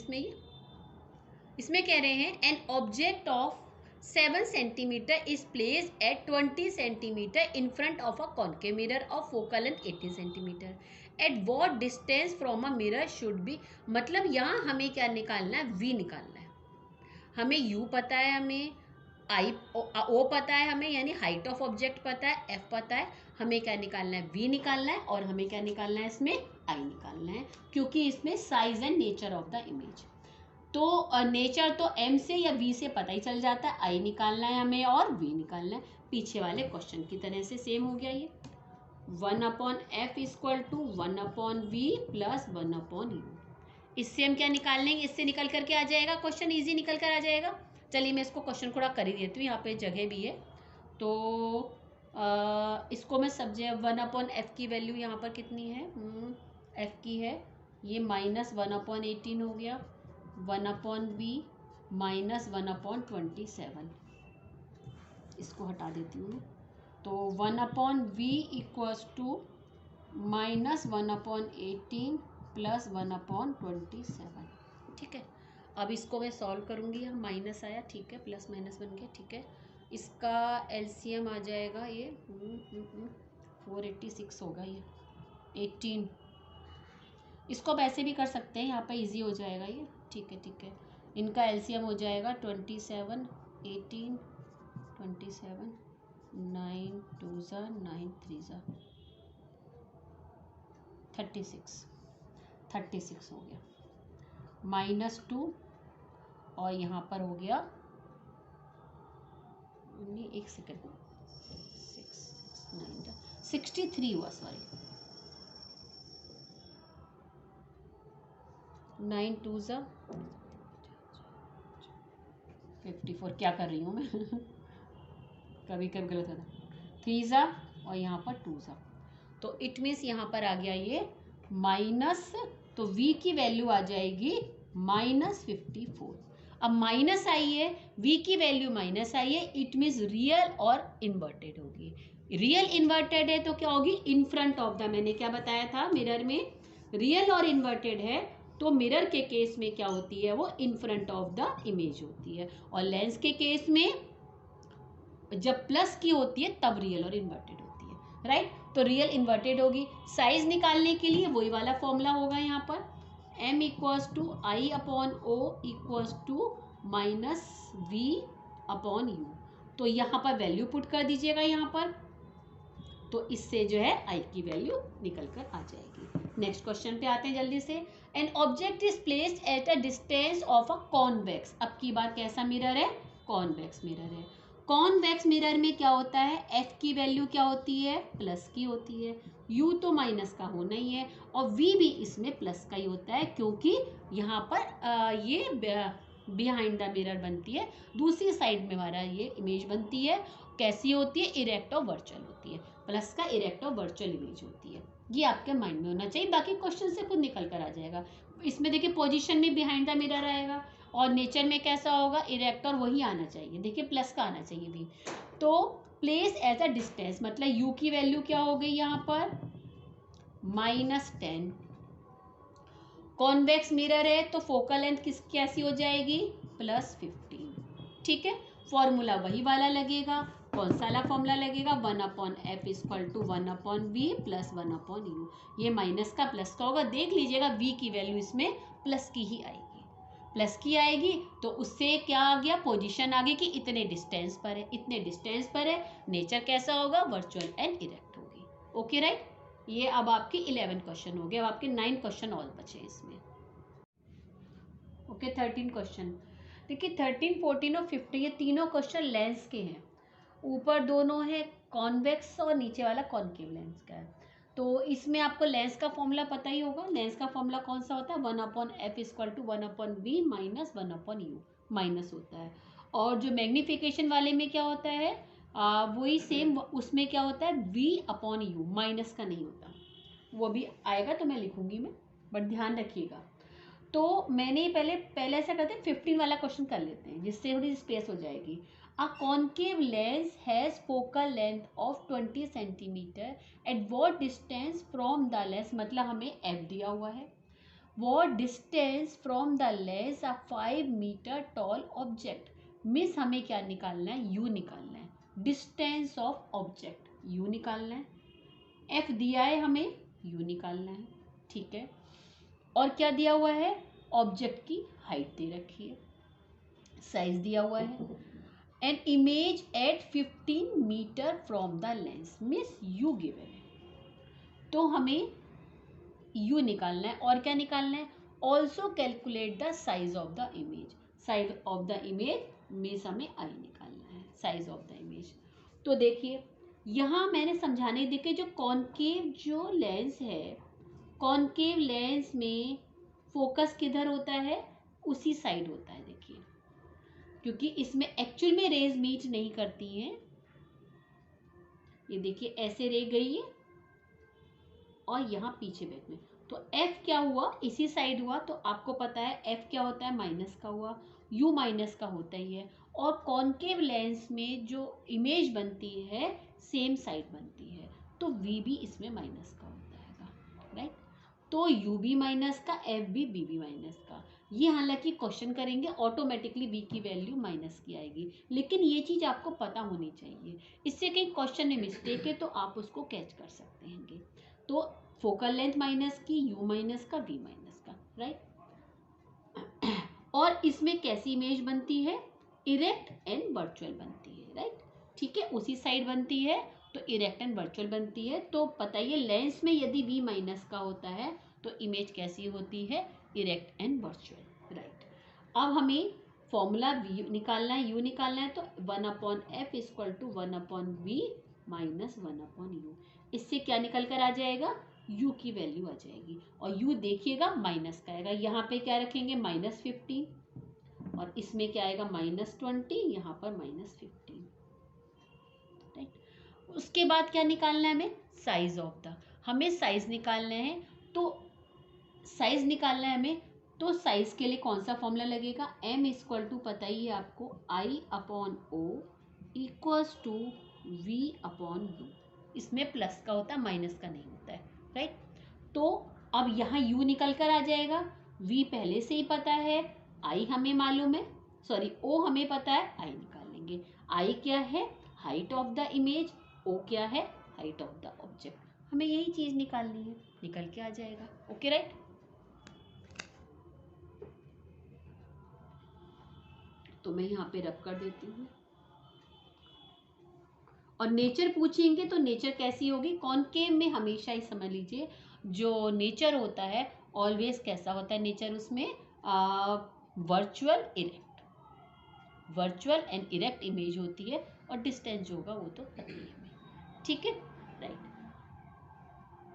इसमें कह रहे हैं an object of 7 centimetre is placed at 20 centimetre in front of a concave mirror of focal length 18 centimetre. At what distance from a mirror should be, मतलब यहाँ हमें क्या निकालना है, वी निकालना है। हमें यू पता है, हमें आई ओ पता है हमें, यानी हाइट ऑफ ऑब्जेक्ट पता है, एफ पता है, हमें क्या निकालना है, वी निकालना है, और हमें क्या निकालना है इसमें, आई निकालना है, क्योंकि इसमें size and nature of the image. तो नेचर तो एम से या वी से पता ही चल जाता है, आई निकालना है हमें और वी निकालना है। पीछे वाले क्वेश्चन की तरह से सेम हो गया ये, 1/f equal to 1/v plus 1/u। इससे हम क्या निकाल लेंगे, इससे निकल करके आ जाएगा, क्वेश्चन इजी निकल कर आ जाएगा। चलिए मैं इसको क्वेश्चन थोड़ा कर ही देती हूँ, यहाँ पे जगह भी है, तो इसको मैं सब्जेक्ट 1/f की वैल्यू यहाँ पर कितनी है, f की है ये -1/18 हो गया, 1/v माइनस 1/27, इसको हटा देती हूँ, तो 1/v इक्वल्स टू -1/18 प्लस 1/27, ठीक है। अब इसको मैं सॉल्व करूँगी, यहाँ माइनस आया, ठीक है, प्लस माइनस बन गया, ठीक है। इसका एलसीएम आ जाएगा ये 486 होगा ये 18, इसको आप ऐसे भी कर सकते हैं, यहाँ पे इजी हो जाएगा ये, ठीक है ठीक है। इनका एलसीएम हो जाएगा 27 18 27 9 2 9 3 36 हो गया, -2 और यहाँ पर हो गया, एक सेकेंड, 63 हुआ, सॉरी 9 2 54, क्या कर रही हूँ मैं कभी कभी गलत होता, 3 और यहाँ पर 2, तो इट मीन्स यहाँ पर आ गया ये माइनस, तो v की वैल्यू आ जाएगी -54। अब माइनस आई है, v की वैल्यू माइनस आई है, इट मीन्स रियल और इन्वर्टेड होगी। रियल इन्वर्टेड है तो क्या होगी, इन फ्रंट ऑफ द, मैंने क्या बताया था मिरर में, रियल और इन्वर्टेड है तो मिरर के केस में क्या होती है, वो इन फ्रंट ऑफ द इमेज होती है, और लेंस के केस में जब प्लस की होती है तब रियल और इन्वर्टेड होती है, राइट। तो रियल इन्वर्टेड होगी। साइज निकालने के लिए वही वाला फॉर्मूला होगा यहाँ पर, m equals to i upon o equals to -v/u। तो यहाँ पर वैल्यू पुट कर दीजिएगा यहाँ पर, तो इससे जो है आई की वैल्यू निकल कर आ जाएगी। नेक्स्ट क्वेश्चन पे आते हैं जल्दी से। An object is placed eight a distance of a convex, अब की बात कैसा मिरर है, कॉन्वेक्स मिरर है। कॉन्वेक्स मिरर में क्या होता है, एफ की वैल्यू क्या होती है, प्लस की होती है, यू तो माइनस का होना ही है, और वी भी इसमें प्लस का ही होता है, क्योंकि यहाँ पर ये बिहाइंड द मिरर बनती है, दूसरी साइड में हमारा ये इमेज बनती है, कैसी होती है, इरेक्ट और वर्चुअल होती है, प्लस का इरेक्ट और वर्चुअल इमेज होती है। ये आपके माइंड में होना चाहिए, बाकी क्वेश्चन से खुद निकल कर आ जाएगा। इसमें देखिए पोजीशन में बिहाइंड द मिरर आएगा, और नेचर में कैसा होगा, इरेक्ट, और वही आना चाहिए, देखिए प्लस का आना चाहिए भी। तो प्लेस एज अ डिस्टेंस, मतलब यू की वैल्यू क्या हो गई यहाँ पर -10। कॉन्वेक्स मिरर है तो फोकल लेंथ कैसी हो जाएगी, +15, ठीक है। फॉर्मूला वही वाला लगेगा, कौन सा वाला फॉर्मूला लगेगा, 1/f equal to 1/v plus 1/u। ये माइनस का प्लस का होगा, देख लीजिएगा v की वैल्यू इसमें प्लस की ही आएगी, प्लस की आएगी तो उससे क्या आ गया, पोजीशन आ गई कि इतने डिस्टेंस पर है, इतने डिस्टेंस पर है, नेचर कैसा होगा, वर्चुअल एंड इरेक्ट होगी। ओके राइट, ये अब आपकी 11 क्वेश्चन हो गए, अब आपके 9 क्वेश्चन और बचे इसमें। ओके 13 क्वेश्चन देखिए, 13, 14 और 15 ये तीनों क्वेश्चन लेंस के हैं। ऊपर दोनों है कॉन्वेक्स और नीचे वाला कॉन्केव लेंस का है। तो इसमें आपको लेंस का फॉर्मूला पता ही होगा। लेंस का फॉर्मूला कौन सा होता है, 1/f equal to 1/v minus 1/u minus होता है। और जो मैग्नीफिकेशन वाले में क्या होता है, वही सेम, उसमें क्या होता है v/u, माइनस का नहीं होता। वो भी आएगा तो मैं लिखूंगी मैं, बट ध्यान रखिएगा। तो मैंने पहले ऐसा करते हैं 15 वाला क्वेश्चन कर लेते हैं, जिससे थोड़ी स्पेस हो जाएगी। A concave lens has focal length of 20 centimetre at what distance from the lens, मतलब हमें एफ दिया हुआ है। What distance from the lens a 5 metre tall object, मिस हमें क्या निकालना है, यू निकालना है। डिस्टेंस ऑफ ऑब्जेक्ट यू निकालना है, एफ दिया है हमें, यू निकालना है, ठीक है। और क्या दिया हुआ है, ऑब्जेक्ट की हाइट दे रखी है, साइज दिया हुआ है। An image at 15 metre from the lens, मिस यू गिवन है, तो हमें यू निकालना है। और क्या निकालना है, also calculate the size of the image, size of the image miss हमें आई निकालना है, साइज ऑफ द इमेज। तो देखिए यहाँ मैंने समझाने देखे, जो कॉन्केव जो लेंस है, कॉन्केव लेंस में फोकस किधर होता है, उसी साइड होता है। देखिए क्योंकि इसमें एक्चुअल में रेज मीट नहीं करती हैं, ये देखिए ऐसे रे गई है और यहाँ पीछे बैक में, तो F क्या हुआ, इसी साइड हुआ। तो आपको पता है F क्या होता है, माइनस का हुआ, U माइनस का होता ही है। और कॉन्केव लेंस में जो इमेज बनती है सेम साइड बनती है, तो V भी इसमें माइनस का होता है, राइट। तो U भी माइनस का, F भी B भी माइनस का। ये हालांकि क्वेश्चन करेंगे ऑटोमेटिकली V की वैल्यू माइनस की आएगी, लेकिन ये चीज़ आपको पता होनी चाहिए। इससे कहीं क्वेश्चन में मिस्टेक है तो आप उसको कैच कर सकते हैं। तो फोकल लेंथ माइनस की, U माइनस का, V माइनस का, राइट। और इसमें कैसी इमेज बनती है, इरेक्ट एंड वर्चुअल बनती है, राइट। ठीक है, उसी साइड बनती है तो इरेक्ट एंड वर्चुअल बनती है। तो पता ही है लेंस में यदि V माइनस का होता है तो इमेज कैसी होती है, इरेक्ट एंड वर्चुअल, राइट। अब हमें फॉर्मूला V निकालना है, U निकालना है, तो 1/f equal to 1/v minus 1/u। इससे क्या निकल कर आ जाएगा, U की वैल्यू आ जाएगी। और U देखिएगा माइनस का आएगा, यहाँ पे क्या रखेंगे -15, और इसमें क्या आएगा -20, यहाँ पर -15, राइट। उसके बाद क्या निकालना है हमें, साइज ऑफ द, हमें साइज निकालना है। तो साइज निकालना है हमें, तो साइज के लिए कौन सा फॉर्मूला लगेगा, m इक्वल टू पता ही है आपको, I/O इक्वल्स टू V/U। इसमें प्लस का होता है, माइनस का नहीं होता है, राइट। तो अब यहाँ U निकल कर आ जाएगा, V पहले से ही पता है, I हमें मालूम है, सॉरी O हमें पता है, I निकाल लेंगे। I क्या है, height of the image, O क्या है, हाइट ऑफ द ऑब्जेक्ट। हमें यही चीज़ निकालनी है, निकल के आ जाएगा। Okay right. तो मैं यहाँ पे रब कर देती हूँ। और नेचर पूछेंगे तो नेचर कैसी होगी, कॉन्केव में हमेशा ही समझ लीजिए जो नेचर होता है ऑलवेज कैसा होता है नेचर, उसमें virtual erect, virtual and erect image होती है। और डिस्टेंस जो होगा वो तो पता ही है, ठीक है, राइट।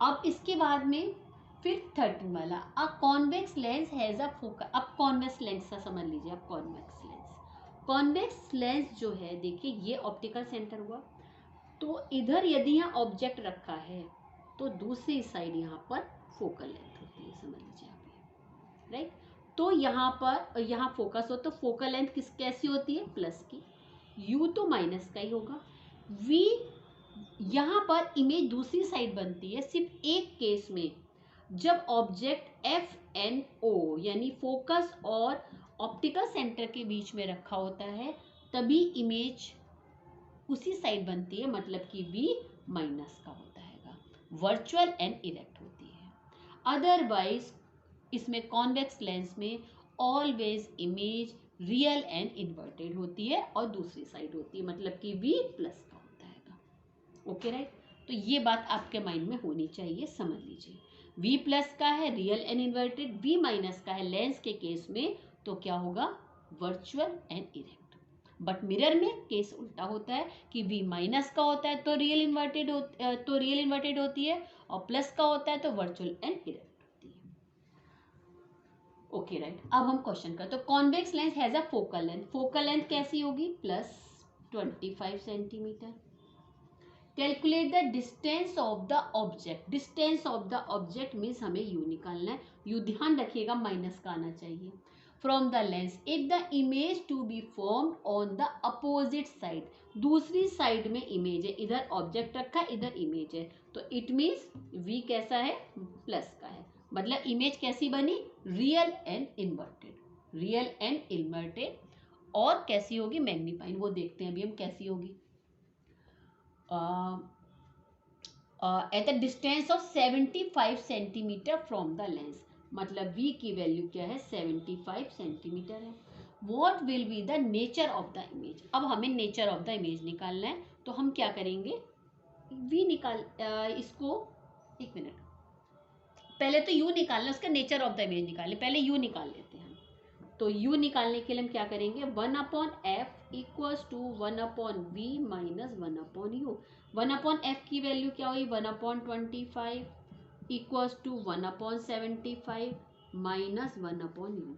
अब इसके बाद में फिर 13 वाला, अ convex lens has a focus. अब कॉन्वेक्स लेंस का समझ लीजिए, अब कॉन्वेक्स लेंस, कॉन्वेक्स लेंस जो है देखिए ये ऑप्टिकल सेंटर हुआ, तो इधर यदि यहाँ ऑब्जेक्ट रखा है तो दूसरी साइड यहाँ पर फोकल लेंथ होती है, समझ लीजिए आप, राइट। तो यहाँ पर यहाँ फोकस हो तो फोकल लेंथ कैसी होती है, प्लस की, यू तो माइनस का ही होगा। वी यहाँ पर इमेज दूसरी साइड बनती है सिर्फ एक केस में, जब ऑब्जेक्ट FNO यानी फोकस और ऑप्टिकल सेंटर के बीच में रखा होता है, तभी इमेज उसी साइड बनती है, मतलब कि V माइनस का होता है, वर्चुअल एंड इरेक्ट होती है। अदरवाइज इसमें कॉन्वेक्स लेंस में always image real and inverted होती है और दूसरी साइड होती है, मतलब कि V प्लस का होता है। ओके राइट, तो ये बात आपके माइंड में होनी चाहिए, समझ लीजिए। V प्लस का है real and inverted, V minus का है लेंस के केस में तो क्या होगा, virtual and erect. But mirror में केस उल्टा होता है कि V माइनस का होता है तो रियल इन्वर्टेड होती है, और प्लस का होता है तो वर्चुअल एंड इरेक्ट होती है। ओके राइट, अब हम क्वेश्चन का, तो convex lens has a focal length कैसी होगी, plus 25 centimetre. Calculate the distance of the object, distance of the object means हमें यू निकालना है, यू ध्यान रखिएगा माइनस का आना चाहिए, from the lens if the image to be formed on the opposite side, दूसरी साइड में इमेज है, इधर ऑब्जेक्ट रखा है इधर इमेज है, तो इट मीन्स V कैसा है, प्लस का है, मतलब इमेज कैसी बनी, real and inverted, real and inverted, और कैसी होगी, मैग्नीफाइंग, वो देखते हैं अभी हम कैसी होगी। At the distance of 75 centimetre from the lens, मतलब V की वैल्यू क्या है, 75 सेंटीमीटर है। What will be the nature of the image, अब हमें नेचर ऑफ द इमेज निकालना है, तो हम क्या करेंगे, इसको एक मिनट, पहले तो U निकालना, उसका नेचर ऑफ द इमेज निकालने, पहले U निकाल लेते हैं। तो U निकालने के लिए हम क्या करेंगे, 1/f equals to 1/v minus 1/u। 1/f की वैल्यू क्या हुई, 1/25 इक्वल्स टू 1/75 माइनस 1/u।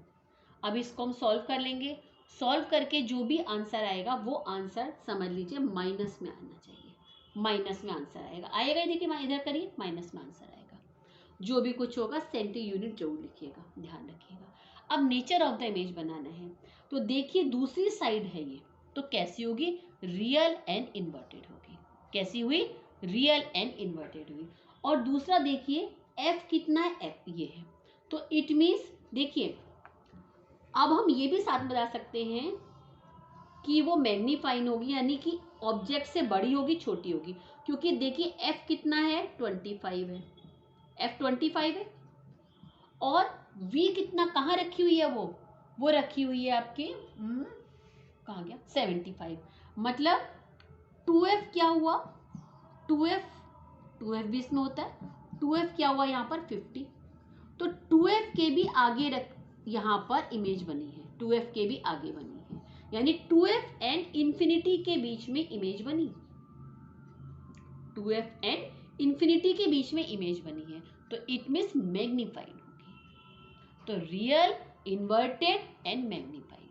अब इसको हम सॉल्व कर लेंगे, सॉल्व करके जो भी आंसर आएगा वो आंसर समझ लीजिए माइनस में आना चाहिए, माइनस में आंसर आएगा, देखिए इधर करिए, माइनस में आंसर आएगा, जो भी कुछ होगा सेंटी यूनिट जरूर लिखिएगा, ध्यान रखिएगा। अब नेचर ऑफ द इमेज बनाना है, तो देखिए दूसरी साइड है ये, तो कैसी होगी, रियल एंड इन्वर्टेड होगी, कैसी हुई, रियल एंड इन्वर्टेड हुई। और दूसरा देखिए F कितना है, F ये है, तो इट मीन्स देखिए, अब हम ये भी साथ बता सकते हैं कि वो मैग्नीफाइन होगी, यानी कि ऑब्जेक्ट से बड़ी होगी छोटी होगी, क्योंकि देखिए F कितना है, 25 है, F 25 है, और V कितना, कहाँ रखी हुई है वो रखी हुई है आपके, कहाँ गया, 75, मतलब 2F क्या हुआ, 2F भी इसमें होता है, 2F क्या हुआ यहाँ पर 50, तो 2F के भी आगे यहाँ पर इमेज बनी है, 2F के भी आगे बनी है, यानी 2F एंड इंफिनिटी के बीच में इमेज बनी, 2F एंड इंफिनिटी के बीच में इमेज बनी है, तो इट मीन्स मैग्नीफाइड होगी, तो real, inverted and magnified,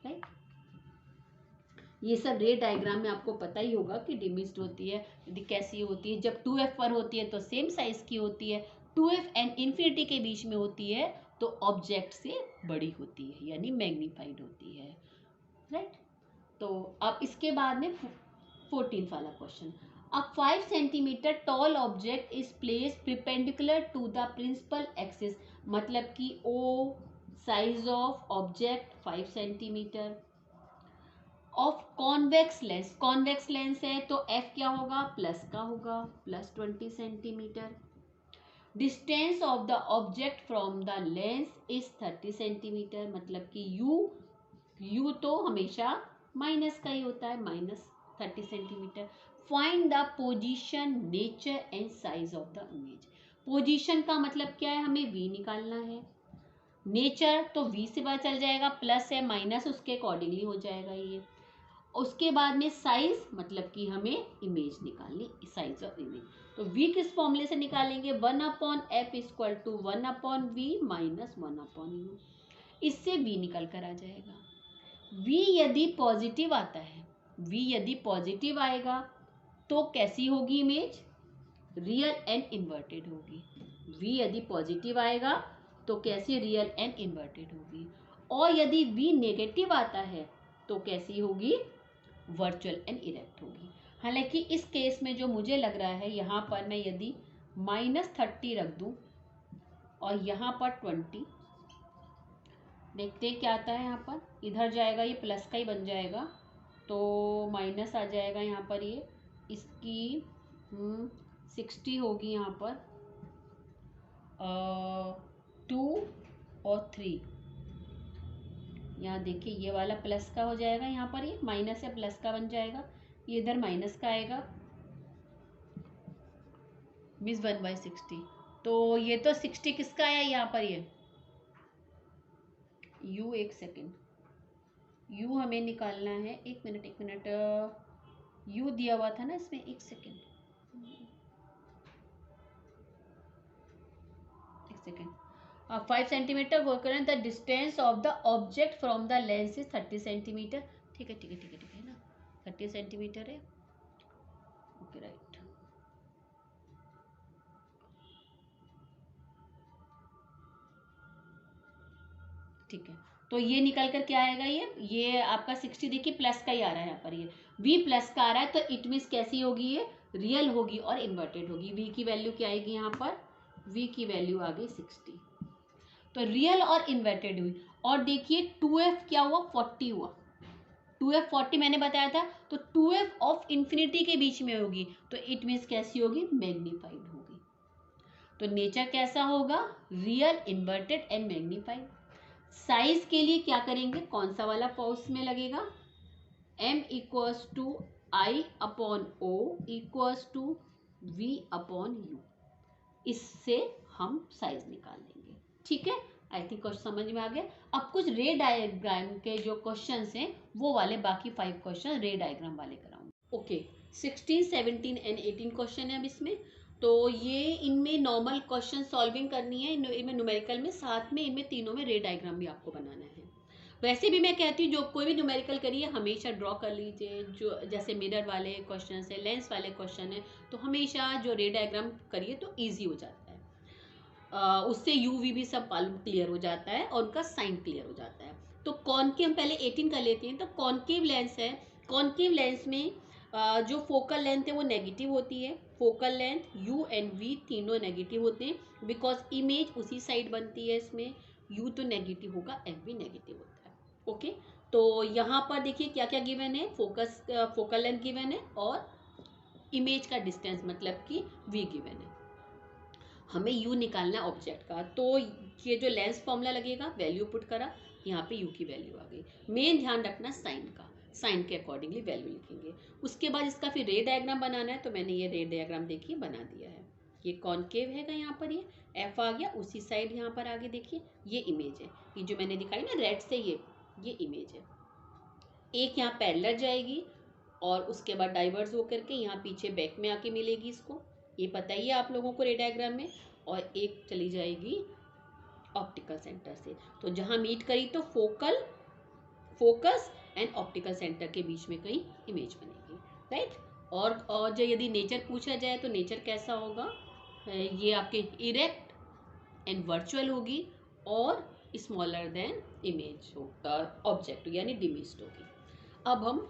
right. ये सब रे डायग्राम में आपको पता ही होगा कि डिमिस्ड होती है, यदि कैसी होती है, जब 2F पर होती है तो सेम साइज की होती है, 2F एंड इंफिनिटी के बीच में होती है तो ऑब्जेक्ट से बड़ी होती है, यानी मैग्नीफाइड होती है, राइट। तो अब इसके बाद में 14th वाला question, a 5 centimetre tall object is place perpendicular to the principal axis, मतलब कि O size of object 5 centimetre, of convex lens है तो F क्या होगा, प्लस का होगा, plus 20 centimetre. Distance of the object from the lens is 30 centimetre, मतलब कि U तो हमेशा माइनस का ही होता है, minus 30 centimetre. Find the position, nature and size of the image, position का मतलब क्या है, हमें V निकालना है, नेचर तो V से पता चल जाएगा, प्लस है माइनस उसके अकॉर्डिंगली हो जाएगा ये, उसके बाद में साइज, मतलब कि हमें इमेज निकालनी, साइज ऑफ इमेज, तो V किस फॉर्मूले से निकालेंगे, 1/f equal to 1/v minus 1/u, इससे V निकल कर आ जाएगा। V यदि पॉजिटिव आता है, V यदि पॉजिटिव आएगा तो कैसी होगी इमेज, रियल एंड इन्वर्टेड होगी, V यदि पॉजिटिव आएगा तो कैसी, रियल एंड इन्वर्टेड होगी, और यदि V नेगेटिव आता है तो कैसी होगी, वर्चुअल एंड इरेक्ट होगी। हालांकि इस केस में जो मुझे लग रहा है, यहाँ पर मैं यदि -30 रख दूं और यहाँ पर 20, देखते हैं क्या आता है, यहाँ पर इधर जाएगा ये प्लस का ही बन जाएगा, तो माइनस आ जाएगा यहाँ पर, ये इसकी 60 होगी यहाँ पर, 2 और 3, यहाँ देखिए ये वाला प्लस का हो जाएगा, यहाँ पर ये माइनस या प्लस का बन जाएगा, ये इधर माइनस का आएगा, मीन्स 1/60। तो ये तो 60 किसका आया यहाँ पर, ये u, एक सेकेंड, u हमें निकालना है, एक मिनट, u दिया हुआ था ना इसमें, एक सेकेंड, एक सेकेंड, 5 सेंटीमीटर, वो करें the distance of the object from the lens is 30 centimetre. ठीक है ना, 30 सेंटीमीटर है, ओके राइट। ठीक है, तो ये निकल कर क्या आएगा, ये आपका 60 देखिए प्लस का ही आ रहा है यहाँ पर, ये v प्लस का आ रहा है, तो इट मीन्स कैसी होगी, ये रियल होगी और इन्वर्टेड होगी। v की वैल्यू क्या आएगी यहाँ पर, v की वैल्यू आ गई 60, तो रियल और इन्वर्टेड हुई। और देखिए 2f क्या हुआ, 40 हुआ, 2f 40 मैंने बताया था, तो 2f ऑफ इंफिनिटी के बीच में होगी, तो इट मीन्स कैसी होगी, मैग्नीफाइड होगी। तो नेचर कैसा होगा, real, inverted and magnified. Size के लिए क्या करेंगे, कौन सा वाला पॉज में लगेगा, m equals to i upon o equals to v upon u, इससे हम साइज निकाल लेंगे। ठीक है, आई थिंक क्वेश्चन समझ में आ गया। अब कुछ रे डायग्राम के जो क्वेश्चंस हैं वो वाले बाकी 5 क्वेश्चन रे डायग्राम वाले कराऊंगे। ओके, 16, 17 एंड 18 क्वेश्चन है अब इसमें। तो ये इनमें नॉर्मल क्वेश्चन सॉल्विंग करनी है, इनमें न्यूमेरिकल में, साथ में इनमें तीनों में रे डायग्राम भी आपको बनाना है। वैसे भी मैं कहती हूँ जो कोई भी न्यूमेरिकल करिए हमेशा ड्रॉ कर लीजिए, जो जैसे मिरर वाले क्वेश्चन है, लेंस वाले क्वेश्चन है, तो हमेशा जो रे डायग्राम करिए तो ईजी हो जाता है, उससे यू वी भी सब क्लियर हो जाता है और उनका साइन क्लियर हो जाता है। तो कॉनकेव हम पहले 18 कर लेते हैं। तो कॉनकेव लेंस है, कॉनकेव लेंस में जो फोकल लेंथ है वो नेगेटिव होती है, focal length u and v तीनों नेगेटिव होते हैं, बिकॉज इमेज उसी साइड बनती है, इसमें u तो नेगेटिव होगा, f भी नेगेटिव होता है। ओके, तो यहाँ पर देखिए क्या क्या गिवन है, फोकल लेंथ गिवन है और इमेज का डिस्टेंस मतलब कि v गिवन है। हमें u निकालना है ऑब्जेक्ट का, तो ये जो लेंस फॉर्मूला लगेगा, वैल्यू पुट करा, यहाँ पे u की वैल्यू आ गई। मेन ध्यान रखना साइन का, साइन के अकॉर्डिंगली वैल्यू लिखेंगे। उसके बाद इसका फिर रे डायग्राम बनाना है, तो मैंने ये रे डायग्राम देखिए बना दिया है। ये कॉनकेव है यहाँ पर, ये एफ आ गया, उसी साइड यहाँ पर आगे देखिए ये इमेज है, ये जो मैंने दिखाई ना रेड से, ये इमेज है। एक यहाँ पैरेलल जाएगी और उसके बाद डाइवर्स होकर के यहाँ पीछे बैक में आके मिलेगी इसको, ये पता ही है आप लोगों को रे डायग्राम में। और एक चली जाएगी ऑप्टिकल सेंटर से, तो जहाँ मीट करी तो फोकस एंड ऑप्टिकल सेंटर के बीच में कहीं इमेज बनेगी, राइट। और जो यदि नेचर पूछा जाए तो नेचर कैसा होगा, ये आपके इरेक्ट एंड वर्चुअल होगी और स्मॉलर देन इमेज होगा, ऑब्जेक्ट यानी डिमिस्ड होगी। अब हम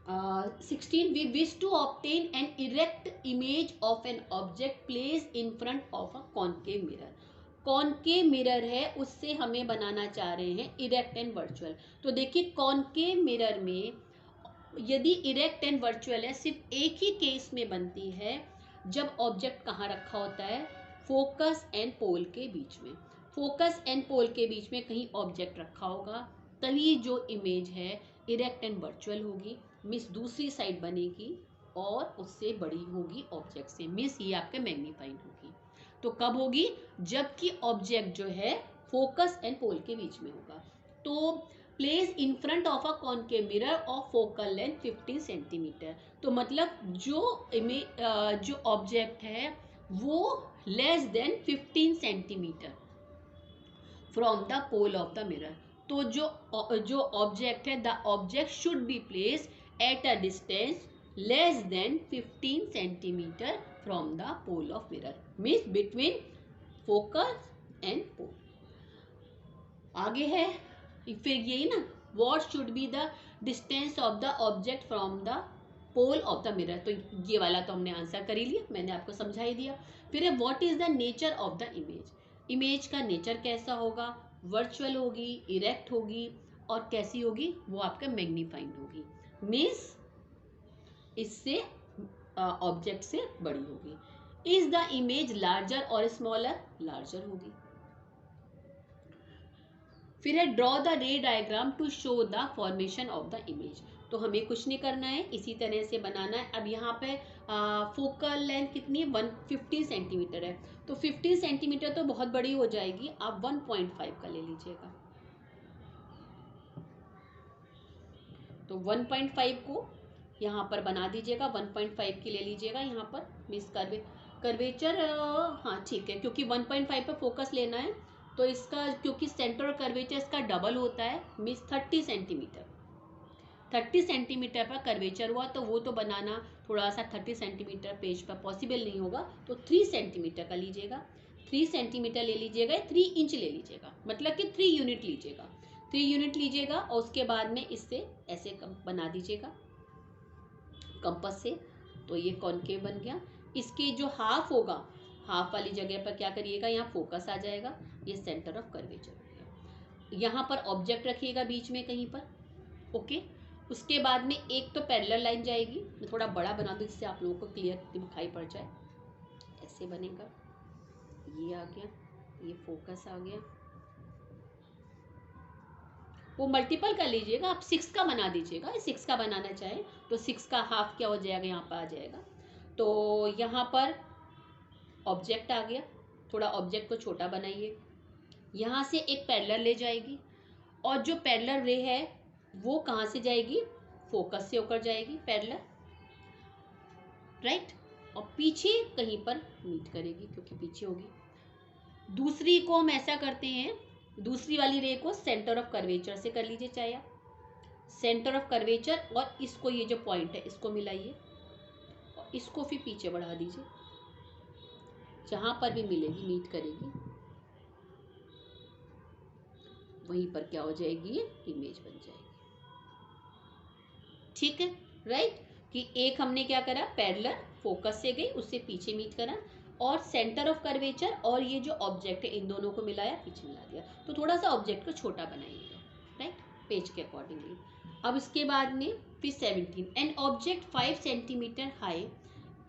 16, we wish to obtain an erect image of an object placed in front of a concave mirror। Concave mirror है, उससे हमें बनाना चाह रहे हैं इरेक्ट एंड वर्चुअल। तो देखिए कॉनकेव मिरर में यदि इरेक्ट एंड वर्चुअल है, सिर्फ एक ही केस में बनती है, जब ऑब्जेक्ट कहाँ रखा होता है, फोकस एंड पोल के बीच में। फोकस एंड पोल के बीच में कहीं ऑब्जेक्ट रखा होगा, तभी जो इमेज है इरेक्ट एंड वर्चुअल होगी, मिस दूसरी साइड बनेगी और उससे बड़ी होगी ऑब्जेक्ट से, मिस ये आपका मैग्नीफाइड होगी। तो कब होगी, जबकि ऑब्जेक्ट जो है फोकस एंड पोल के बीच में होगा। तो place in front of a concave mirror of focal length 15 centimetre. तो मतलब जो ऑब्जेक्ट है वो less than 15 centimetre from the pole of the mirror. तो जो ऑब्जेक्ट है, the object should be place at a distance less than 15 centimetre from the pole of mirror, means between focus and pole. आगे है फिर यही ना, what should be the distance of the object from the pole of the mirror. तो ये वाला तो हमने आंसर कर ही लिया, मैंने आपको समझा ही दिया। फिर है what is the nature of the image. Image का नेचर कैसा होगा, वर्चुअल होगी, इरेक्ट होगी और कैसी होगी, वो आपका मैग्नीफाइंग होगी, मीन्स इससे ऑब्जेक्ट से बड़ी होगी। इज द इमेज लार्जर और स्मॉलर, लार्जर होगी। फिर है draw the ray diagram to show the formation of the image. तो हमें कुछ नहीं करना है, इसी तरह से बनाना है। अब यहाँ पे फोकल लेंथ कितनी है, 150 सेंटीमीटर है, तो 50 सेंटीमीटर तो बहुत बड़ी हो जाएगी, आप 1.5 का ले लीजिएगा। तो 1.5 को यहाँ पर बना दीजिएगा, 1.5 की ले लीजिएगा यहाँ पर मिस कर्वेचर। हाँ ठीक है, क्योंकि 1.5 पे फोकस लेना है, तो इसका क्योंकि सेंटर और कर्वेचर इसका डबल होता है मिस 30 सेंटीमीटर। 30 सेंटीमीटर पर कर्वेचर हुआ, तो वो तो बनाना थोड़ा सा 30 सेंटीमीटर पेज पर पॉसिबल नहीं होगा, तो 3 सेंटीमीटर का लीजिएगा। 3 सेंटीमीटर ले लीजिएगा, 3 इंच ले लीजिएगा, मतलब कि 3 यूनिट लीजिएगा। 3 यूनिट लीजिएगा और उसके बाद में इससे ऐसे बना दीजिएगा कंपास से। तो ये कॉनकेव बन गया। इसके जो हाफ होगा, हाफ वाली जगह पर क्या करिएगा, यहाँ फोकस आ जाएगा, ये सेंटर ऑफ कर्वेचर हो गया। यहाँ पर ऑब्जेक्ट रखिएगा बीच में कहीं पर, ओके। उसके बाद में एक तो पैरेलल लाइन जाएगी, मैं थोड़ा बड़ा बना दूँ जिससे आप लोगों को क्लियर दिखाई पड़ जाए। ऐसे बनेगा, ये आ गया, ये फोकस आ गया। वो मल्टीपल कर लीजिएगा, आप 6 का बना दीजिएगा, 6 का बनाना चाहें तो 6 का हाफ क्या हो जाएगा, यहाँ पर आ जाएगा। तो यहाँ पर ऑब्जेक्ट आ गया, थोड़ा ऑब्जेक्ट को छोटा बनाइए। यहाँ से एक पैरेलल ले जाएगी, और जो पैरेलल रे है वो कहाँ से जाएगी, फोकस से होकर जाएगी पैरेलल, राइट, और पीछे कहीं पर मीट करेगी क्योंकि पीछे होगी। दूसरी को हम ऐसा करते हैं, दूसरी वाली रे को सेंटर ऑफ कर्वेचर से कर लीजिए, चाहे आप सेंटर ऑफ कर्वेचर, और इसको ये जो पॉइंट है इसको मिलाइए और इसको फिर पीछे बढ़ा दीजिए, जहां पर भी मिलेगी मीट करेगी वहीं पर क्या हो जाएगी, ये इमेज बन जाएगी। ठीक है, राइट, कि एक हमने क्या करा, पैरेलल फोकस से गई, उससे पीछे मीट करा, और सेंटर ऑफ कर्वेचर और ये जो ऑब्जेक्ट है इन दोनों को मिलाया, पीछे मिला दिया। तो थोड़ा सा ऑब्जेक्ट को छोटा बनाइएगा, राइट, पेज के अकॉर्डिंगली। अब इसके बाद में फिर 17, an object 5 centimetre high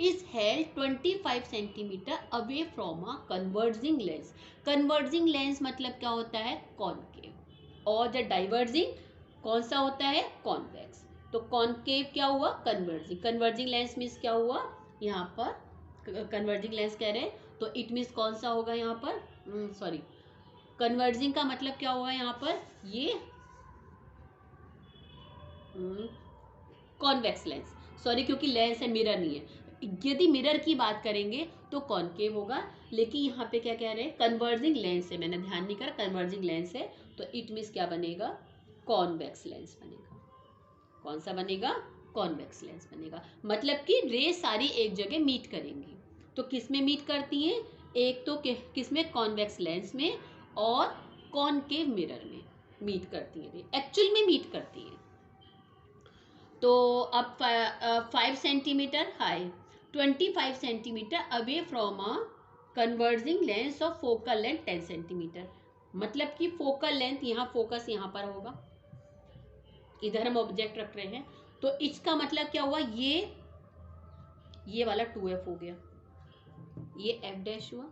is held 25 centimetre away from a converging lens. Converging lens मतलब क्या होता है, कॉनकेव, और द डाइवर्जिंग कौन सा होता है, कॉन्वेक्स। तो कॉनकेव क्या हुआ, कन्वर्जिंग। कन्वर्जिंग लेंस मीन्स क्या हुआ, यहाँ पर कन्वर्जिंग लेंस कह रहे हैं, तो इट मीन्स कौन सा होगा यहाँ पर, सॉरी, कन्वर्जिंग का मतलब क्या होगा यहाँ पर, ये कॉन्वेक्स लेंस, सॉरी, क्योंकि लेंस है, मिरर नहीं है। यदि मिरर की बात करेंगे तो कॉनकेव होगा, लेकिन यहाँ पे क्या कह रहे हैं, कन्वर्जिंग लेंस है, मैंने ध्यान नहीं करा, कन्वर्जिंग लेंस है, तो इट मीन्स क्या बनेगा, कॉन्वेक्स लेंस बनेगा। कौन सा बनेगा, कॉन्वेक्स लेंस बनेगा, मतलब कि रे सारी एक जगह मीट करेंगी। तो किस में मीट करती हैं, एक तो किस में, कॉन्वेक्स लेंस में, और कॉनकेव मिरर में मीट करती हैं, एक्चुअल में मीट करती हैं। तो अब 5 centimetre high, 25 centimetre away from a converging lens of focal length 10 centimetre. मतलब कि फोकल लेंथ, यहाँ फोकस यहाँ पर होगा, इधर हम ऑब्जेक्ट रख रहे हैं, तो इसका मतलब क्या हुआ, ये वाला 2f हो गया, ये f डैश हुआ,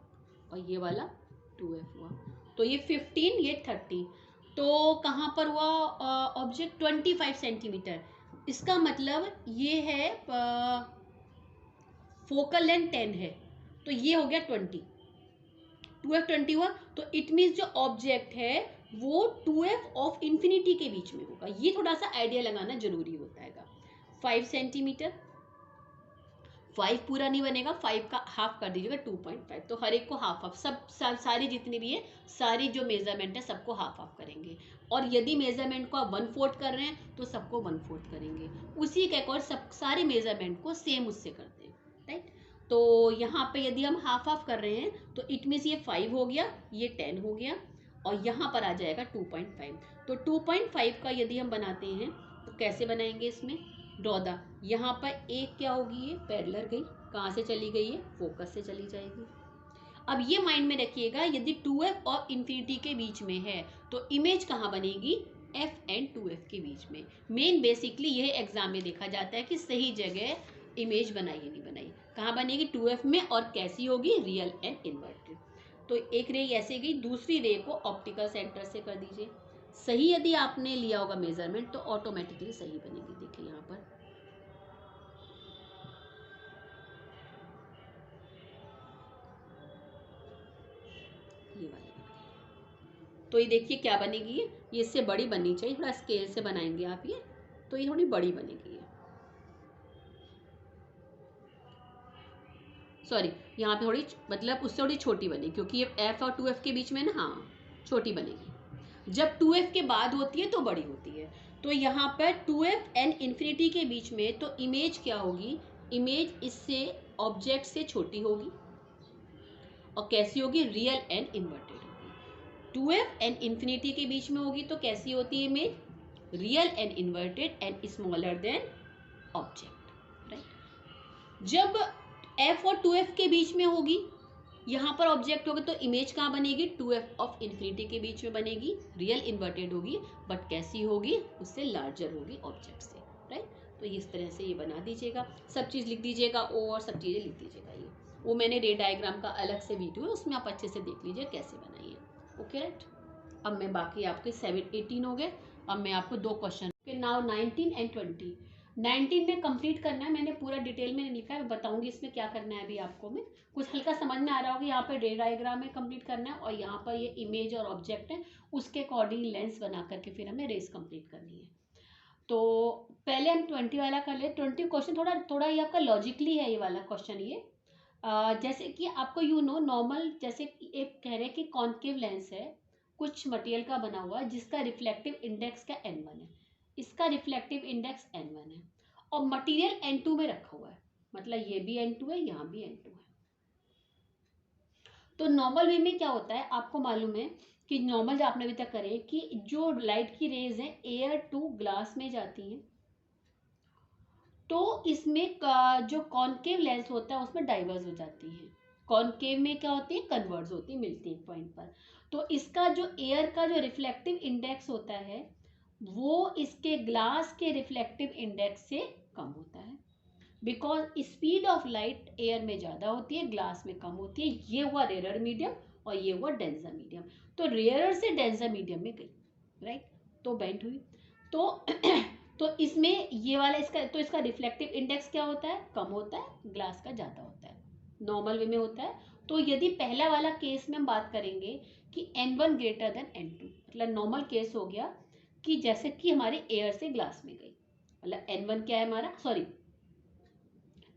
और ये वाला 2f हुआ, तो ये 15, ये 30, तो कहाँ पर हुआ ऑब्जेक्ट, 25 सेंटीमीटर। इसका मतलब ये है फोकल लेंथ 10 है, तो ये हो गया 20, 2f 20 हुआ, तो इट मीन्स जो ऑब्जेक्ट है वो 2f ऑफ इन्फिनिटी के बीच में होगा। ये थोड़ा सा आइडिया लगाना जरूरी होता है। 5 सेंटीमीटर, 5 पूरा नहीं बनेगा, 5 का हाफ कर दीजिएगा 2.5, तो हर एक को हाफ हाफ, सब सारी जितनी भी है, सारी जो मेजरमेंट है सबको हाफ हाफ करेंगे, और यदि मेजरमेंट को आप 1/4 कर रहे हैं तो सबको 1/4 करेंगे, उसी के अकॉर्ड सब सारे मेजरमेंट को सेम उससे करते हैं, राइट। तो यहाँ पे यदि हम हाफ हाफ कर रहे हैं तो इट मीन्स ये 5 हो गया, ये 10 हो गया, और यहाँ पर आ जाएगा 2.5। तो 2.5 का यदि हम बनाते हैं तो कैसे बनाएंगे, इसमें ड्रॉ यहाँ पर एक क्या होगी, ये पैरेलल गई, कहाँ से चली गई है, फोकस से चली जाएगी। अब ये माइंड में रखिएगा, यदि 2f और इन्फिनिटी के बीच में है तो इमेज कहाँ बनेगी, f एंड 2f के बीच में। मेन बेसिकली यह एग्जाम में देखा जाता है कि सही जगह इमेज बनाई या नहीं बनाई, कहाँ बनेगी, 2f में, और कैसी होगी, रियल एंड इन्वर्टेड। तो एक रे ऐसे गई, दूसरी रे को ऑप्टिकल सेंटर से कर दीजिए। सही यदि आपने लिया होगा मेजरमेंट तो ऑटोमेटिकली सही बनेगी। देखिए यहाँ पर ये वाली बन गई। तो ये देखिए क्या बनेगी, ये इससे बड़ी बननी चाहिए, थोड़ा स्केल से बनाएंगे आप ये, तो ये थोड़ी बड़ी बनेगी। सॉरी, यहाँ पे थोड़ी मतलब उससे थोड़ी छोटी बनेगी, क्योंकि ये एफ और 2f के बीच में ना, हाँ छोटी बनेगी। जब 2f के बाद होती है तो बड़ी होती है। तो यहाँ पर 2f एंड इन्फिनिटी के बीच में, तो इमेज क्या होगी, इमेज इससे ऑब्जेक्ट से छोटी होगी। और कैसी होगी, रियल एंड इन्वर्टेड होगी। 2f एंड इन्फिनिटी के बीच में होगी तो कैसी होती है image, real and inverted and smaller than object, right. जब f और 2f के बीच में होगी, यहाँ पर ऑब्जेक्ट होगा, तो इमेज कहाँ बनेगी, 2f ऑफ इन्फिनिटी के बीच में बनेगी, रियल इन्वर्टेड होगी, बट कैसी होगी, उससे लार्जर होगी ऑब्जेक्ट से, राइट। तो इस तरह से ये बना दीजिएगा, सब चीज़ लिख दीजिएगा, ओ और सब चीज़ें लिख दीजिएगा। ये वो मैंने रे डायग्राम का अलग से वीडियो है, उसमें आप अच्छे से देख लीजिए कैसे बनाइए। Okay right. अब मैं बाकी आपके 18 हो गए। अब मैं आपको 2 क्वेश्चन, नाउ 19 एंड 20। 19 में कंप्लीट करना है, मैंने पूरा डिटेल में नहीं लिखा है, मैं बताऊंगी इसमें क्या करना है अभी आपको। मैं कुछ हल्का समझ में आ रहा होगा, यहाँ पे रे डायग्राम में कंप्लीट करना है, और यहाँ पर ये इमेज और ऑब्जेक्ट है, उसके अकॉर्डिंग लेंस बना करके फिर हमें रेस कंप्लीट करनी है। तो पहले हम 20 वाला कर ले। 20 क्वेश्चन थोड़ा थोड़ा ये आपका लॉजिकली है, ये वाला क्वेश्चन। ये जैसे कि आपको नॉर्मल, जैसे एक कह रहे हैं कि कॉन्केव लेंस है, कुछ मटेरियल का बना हुआ है, जिसका रिफ्लेक्टिव इंडेक्स का n1 है, इसका रिफ्लेक्टिव इंडेक्स n1 है, और मटेरियल n2 में रखा हुआ है, मतलब ये भी n2 है, यहाँ भी n2 है। तो नॉर्मल वे में क्या होता है, आपको मालूम है कि नॉर्मल जो आपने अभी तक करे कि जो लाइट की रेज है एयर टू ग्लास में जाती हैं, तो इसमें जो कॉनकेव लेंस होता है उसमें डाइवर्स हो जाती है। कॉनकेव में क्या होती है, कन्वर्ज होती है, मिलती है एक पॉइंट पर। तो इसका जो एयर का जो रिफ्लेक्टिव इंडेक्स होता है वो इसके ग्लास के रिफ्लेक्टिव इंडेक्स से कम होता है, because speed of light air में ज़्यादा होती है, ग्लास में कम होती है। ये हुआ रेयर मीडियम और ये हुआ डेंसर मीडियम। तो रेयर से डेंसर मीडियम में गई, राइट, तो बेंड हुई। तो तो इसमें ये वाला इसका रिफ्लेक्टिव इंडेक्स क्या होता है, कम होता है, ग्लास का ज़्यादा होता है, नॉर्मल वे में होता है। तो यदि पहला वाला केस में हम बात करेंगे कि n1 ग्रेटर देन n2, मतलब नॉर्मल केस हो गया कि जैसे कि हमारे एयर से ग्लास में गई, मतलब n1 क्या है हमारा, सॉरी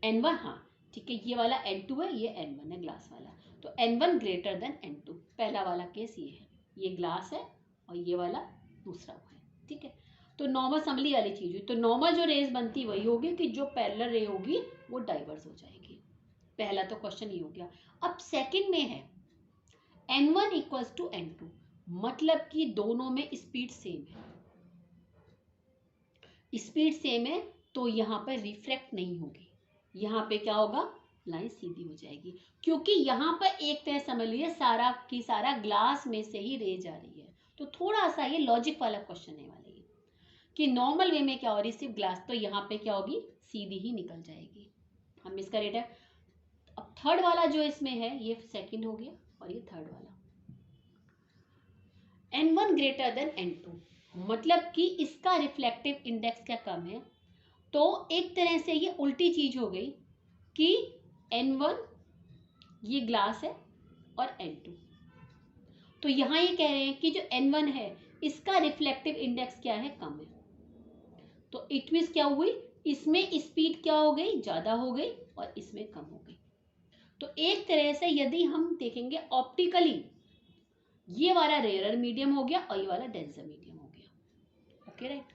n1, हाँ ठीक है, ये वाला n2 है, ये n1 है ग्लास वाला। तो n1 ग्रेटर देन n2, पहला वाला केस ये है, ये ग्लास है और ये वाला दूसरा हुआ है, ठीक है। तो नॉर्मल समली वाली चीज हुई। तो नॉर्मल जो रेज बनती वही होगी कि जो पैरेलल रे होगी वो डाइवर्स हो जाएगी। पहला तो क्वेश्चन ये हो गया। अब सेकंड में है n1 इक्वल्स टू n2, मतलब कि दोनों में स्पीड सेम है, स्पीड सेम है, तो यहाँ पर रिफ्रैक्ट नहीं होगी, यहाँ पे क्या होगा, लाइन सीधी हो जाएगी, क्योंकि यहाँ पर एक तरह समझ लीजिए सारा की सारा ग्लास में से ही रे जा रही है। तो थोड़ा सा ये लॉजिक वाला क्वेश्चन है वाला ये, कि नॉर्मल वे में क्या हो रही है, सिर्फ ग्लास, तो यहाँ पे क्या होगी, सीधी ही निकल जाएगी। हम इसका रेट है। अब थर्ड वाला जो इसमें है, ये सेकंड हो गया और ये थर्ड वाला, n1 ग्रेटर देन n2, मतलब कि इसका रिफ्लेक्टिव इंडेक्स क्या कम है। तो एक तरह से ये उल्टी चीज हो गई कि n1 ये ग्लास है और n2, तो यहाँ ये कह रहे हैं कि जो n1 है इसका रिफ्लेक्टिव इंडेक्स क्या है, कम है। तो इट मीन्स क्या हुई, इसमें स्पीड क्या हो गई, ज्यादा हो गई, और इसमें कम हो गई। तो एक तरह से यदि हम देखेंगे ऑप्टिकली, ये वाला रेयर मीडियम हो गया और ये वाला डेंसर मीडियम हो गया। Okay right.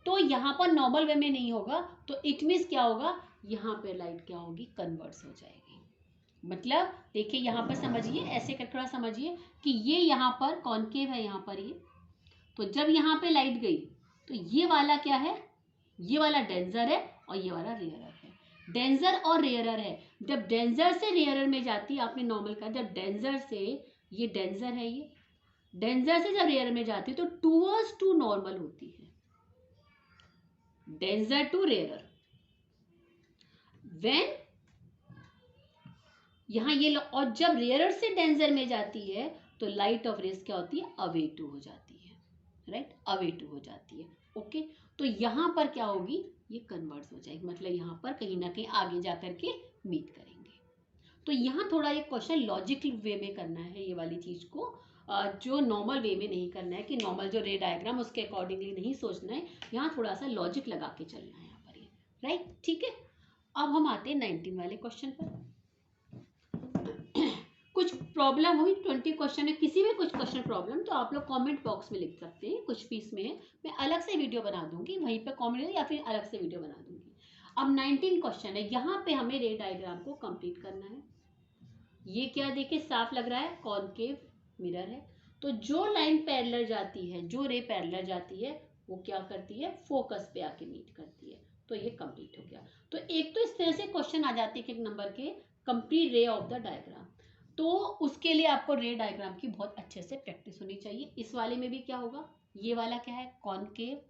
तो यहाँ पर नॉर्मल वे में नहीं होगा, तो इट मीन्स क्या होगा, यहाँ पे लाइट क्या होगी, कन्वर्स हो जाएगी। मतलब देखिए यहाँ पर समझिए, ऐसे कर थोड़ा समझिए कि ये यहाँ पर कॉन्केव है, यहाँ पर ये, तो जब यहाँ पे लाइट गई तो ये वाला क्या है, ये वाला डेंसर है और ये वाला रेयरर है। डेंसर और रेयरर है, जब डेंसर से रेयरर में जाती है, आपने नॉर्मल कहा, जब डेंसर से, ये डेंसर है, ये डेंसर से जब रेयरर में जाती है तो टूवर्ड्स टू नॉर्मल होती है, डेंसर टू रेयरर। व्हेन यहाँ ये और जब रेयरर से डेंजर में जाती है तो लाइट ऑफ रेस क्या होती है, अवे टू हो जाती है, राइट, अवे टू हो जाती है। ओके, तो यहाँ पर क्या होगी, ये कन्वर्ट हो जाएगी, मतलब यहाँ पर कहीं ना कहीं आगे जा करके मीट करेंगे। तो यहाँ थोड़ा ये क्वेश्चन लॉजिकल वे में करना है, ये वाली चीज को जो नॉर्मल वे में नहीं करना है कि नॉर्मल जो रे डायग्राम उसके अकॉर्डिंगली नहीं सोचना है, यहाँ थोड़ा सा लॉजिक लगा के चलना है यहाँ पर ये, राइट, ठीक है। अब हम आते हैं 19 वाले क्वेश्चन पर। कुछ प्रॉब्लम हुई, 20 क्वेश्चन है, किसी में कुछ क्वेश्चन प्रॉब्लम तो आप लोग कमेंट बॉक्स में लिख सकते हैं, कुछ भी इसमें है, मैं अलग से वीडियो बना दूंगी वहीं पे कमेंट, या फिर अलग से वीडियो बना दूंगी। अब 19 क्वेश्चन है, यहाँ पे हमें रे डायग्राम को कंप्लीट करना है। ये क्या देखिए साफ लग रहा है, कॉनकेव मिरर है, तो जो लाइन पैरेलल जाती है, जो रे पैरेलल जाती है वो क्या करती है, फोकस पे आके मीट करती है, तो ये कंप्लीट हो गया। तो एक तो इस तरह से क्वेश्चन आ जाते हैं एक नंबर के, complete ray of the diagram, तो उसके लिए आपको रे डायग्राम की बहुत अच्छे से प्रैक्टिस होनी चाहिए। इस वाले में भी क्या होगा, ये वाला क्या है, कॉनकेव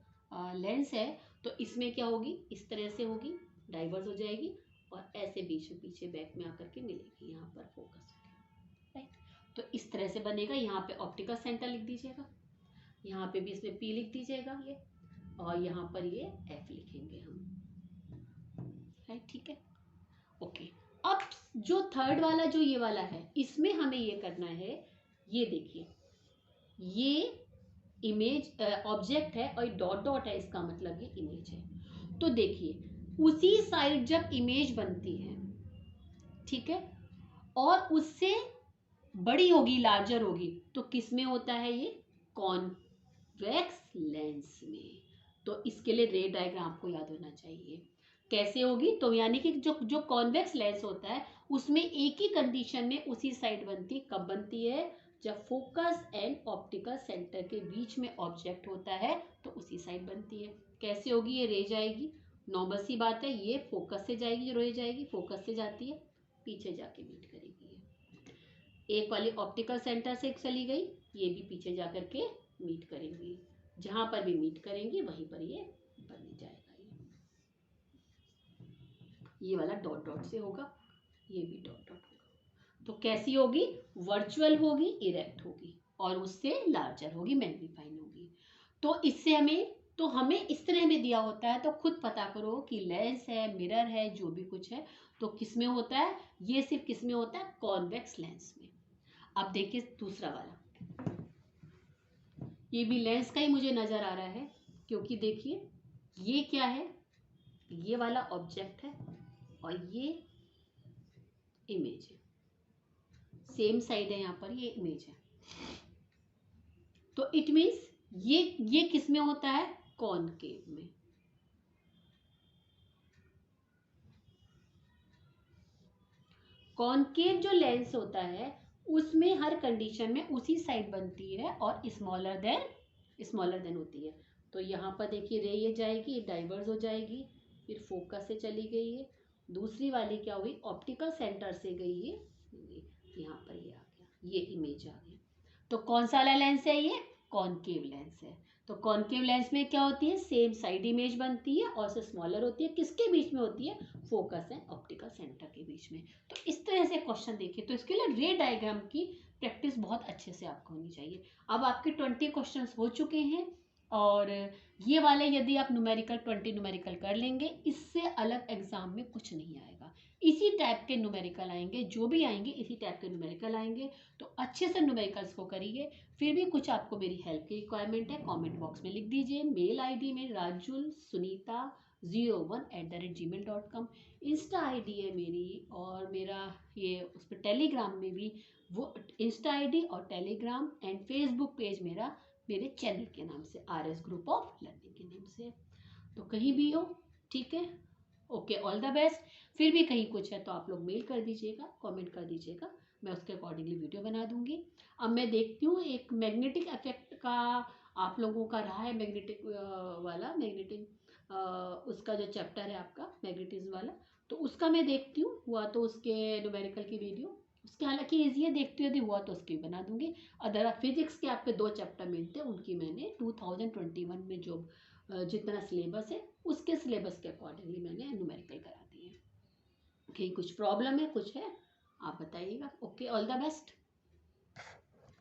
लेंस है, तो इसमें क्या होगी, इस तरह से होगी, डाइवर्स हो जाएगी और ऐसे बीच में पीछे बैक में आकर के मिलेगी, यहाँ पर फोकस, राइट। तो इस तरह से बनेगा, यहाँ पे ऑप्टिकल सेंटर लिख दीजिएगा, यहाँ पे भी इसमें पी लिख दीजिएगा ये, और यहाँ पर ये एफ लिखेंगे हम, राइट, ठीक है, ओके। अब जो थर्ड वाला जो ये वाला है, इसमें हमें ये करना है, ये देखिए ये इमेज ऑब्जेक्ट है और डॉट डॉट है, इसका मतलब ये इमेज है। तो देखिए उसी साइड जब इमेज बनती है, ठीक है, और उससे बड़ी होगी, लार्जर होगी, तो किस में होता है ये, कॉन्वेक्स लेंस में। तो इसके लिए रे डायग्राम आपको याद होना चाहिए, कैसे होगी, तो यानी कि जो जो कॉन्वेक्स लेंस होता है उसमें एक ही कंडीशन में उसी साइड बनती, कब बनती है, जब फोकस एंड ऑप्टिकल सेंटर के बीच में ऑब्जेक्ट होता है तो उसी साइड बनती है। कैसे होगी, ये रे जाएगी, नॉर्मल सी बात है, ये फोकस से जाएगी, जो रे जाएगी फोकस से जाती है, पीछे जाके मीट करेगी, एक वाली ऑप्टिकल सेंटर से चली गई, ये भी पीछे जा करके मीट करेंगी, जहां पर भी मीट करेंगी वहीं पर ये बन जाएगा, ये वाला डॉट डॉट से होगा, ये भी डॉट डॉट होगा। तो कैसी होगी, वर्चुअल होगी, इरेक्ट होगी, और उससे लार्जर होगी, मैग्नीफाइंग होगी। तो इससे हमें, तो हमें इस तरह में दिया होता है, तो खुद पता करो कि लेंस है, मिरर है, जो भी कुछ है, तो किस में होता है, ये सिर्फ किस में होता है, कॉन्वेक्स लेंस में। अब देखिए दूसरा वाला, ये भी लेंस का ही मुझे नजर आ रहा है, क्योंकि देखिए ये क्या है, ये वाला ऑब्जेक्ट है और ये इमेज है, सेम साइड है, यहाँ पर ये इमेज है, तो इट मीन्स ये किस में होता है, कॉनकेव में। कॉनकेव जो लेंस होता है उसमें हर कंडीशन में उसी साइड बनती है और स्मॉलर देन होती है। तो यहाँ पर देखिए रे ये जाएगी, डाइवर्स हो जाएगी, फिर फोकस से चली गई है, दूसरी वाली क्या हुई, ऑप्टिकल सेंटर से गई है, यहाँ पर ये आ गया, ये इमेज आ गई। तो कौन सा वाला लेंस है, ये कॉनकेव लेंस है। तो कॉनकेव लेंस में क्या होती है, सेम साइड इमेज बनती है और से स्मॉलर होती है, किसके बीच में होती है, फोकस एंड ऑप्टिकल सेंटर के बीच में। तो इस तरह से क्वेश्चन देखिए, तो इसके लिए रे डायग्राम की प्रैक्टिस बहुत अच्छे से आपको होनी चाहिए। अब आपके 20 क्वेश्चंस हो चुके हैं, और ये वाले यदि आप न्यूमेरिकल 20 न्यूमेरिकल कर लेंगे, इससे अलग एग्जाम में कुछ नहीं आएगा, इसी टाइप के न्यूमेरिकल आएंगे, जो भी आएंगे इसी टाइप के न्यूमेरिकल आएंगे। तो अच्छे से न्यूमेरिकल्स को करिए। फिर भी कुछ आपको मेरी हेल्प की रिक्वायरमेंट है, कमेंट बॉक्स में लिख दीजिए, मेल आईडी में rajulsunita01@gmail.com, इंस्टा आईडी है मेरी, और मेरा ये उस पर टेलीग्राम में भी, वो इंस्टा आईडी और टेलीग्राम एंड फेसबुक पेज मेरा मेरे चैनल के नाम से, RS ग्रुप ऑफ लर्निंग के नाम से। तो कहीं भी हो, ठीक है, ओके, ऑल द बेस्ट। फिर भी कहीं कुछ है तो आप लोग मेल कर दीजिएगा, कमेंट कर दीजिएगा, मैं उसके अकॉर्डिंगली वीडियो बना दूंगी। अब मैं देखती हूँ एक मैग्नेटिक इफेक्ट का आप लोगों का रहा है, मैग्नेटिक वाला, मैग्नेटिक उसका जो चैप्टर है आपका मैग्नेटिज्म वाला, तो उसका मैं देखती हूँ, हुआ तो उसके न्यूमेरिकल की वीडियो, उसके हालांकि ईजी है, देखती हूँ, यदि हुआ तो उसकी बना दूंगी। अदर फिजिक्स के आपके 2 चैप्टर मिलते हैं, उनकी मैंने 2021 में जो जितना सिलेबस है उसके सिलेबस के अकॉर्डिंगली मैंने न्यूमेरिकल करा दी है। कहीं कुछ प्रॉब्लम है, कुछ है आप बताइएगा। Okay, all the best.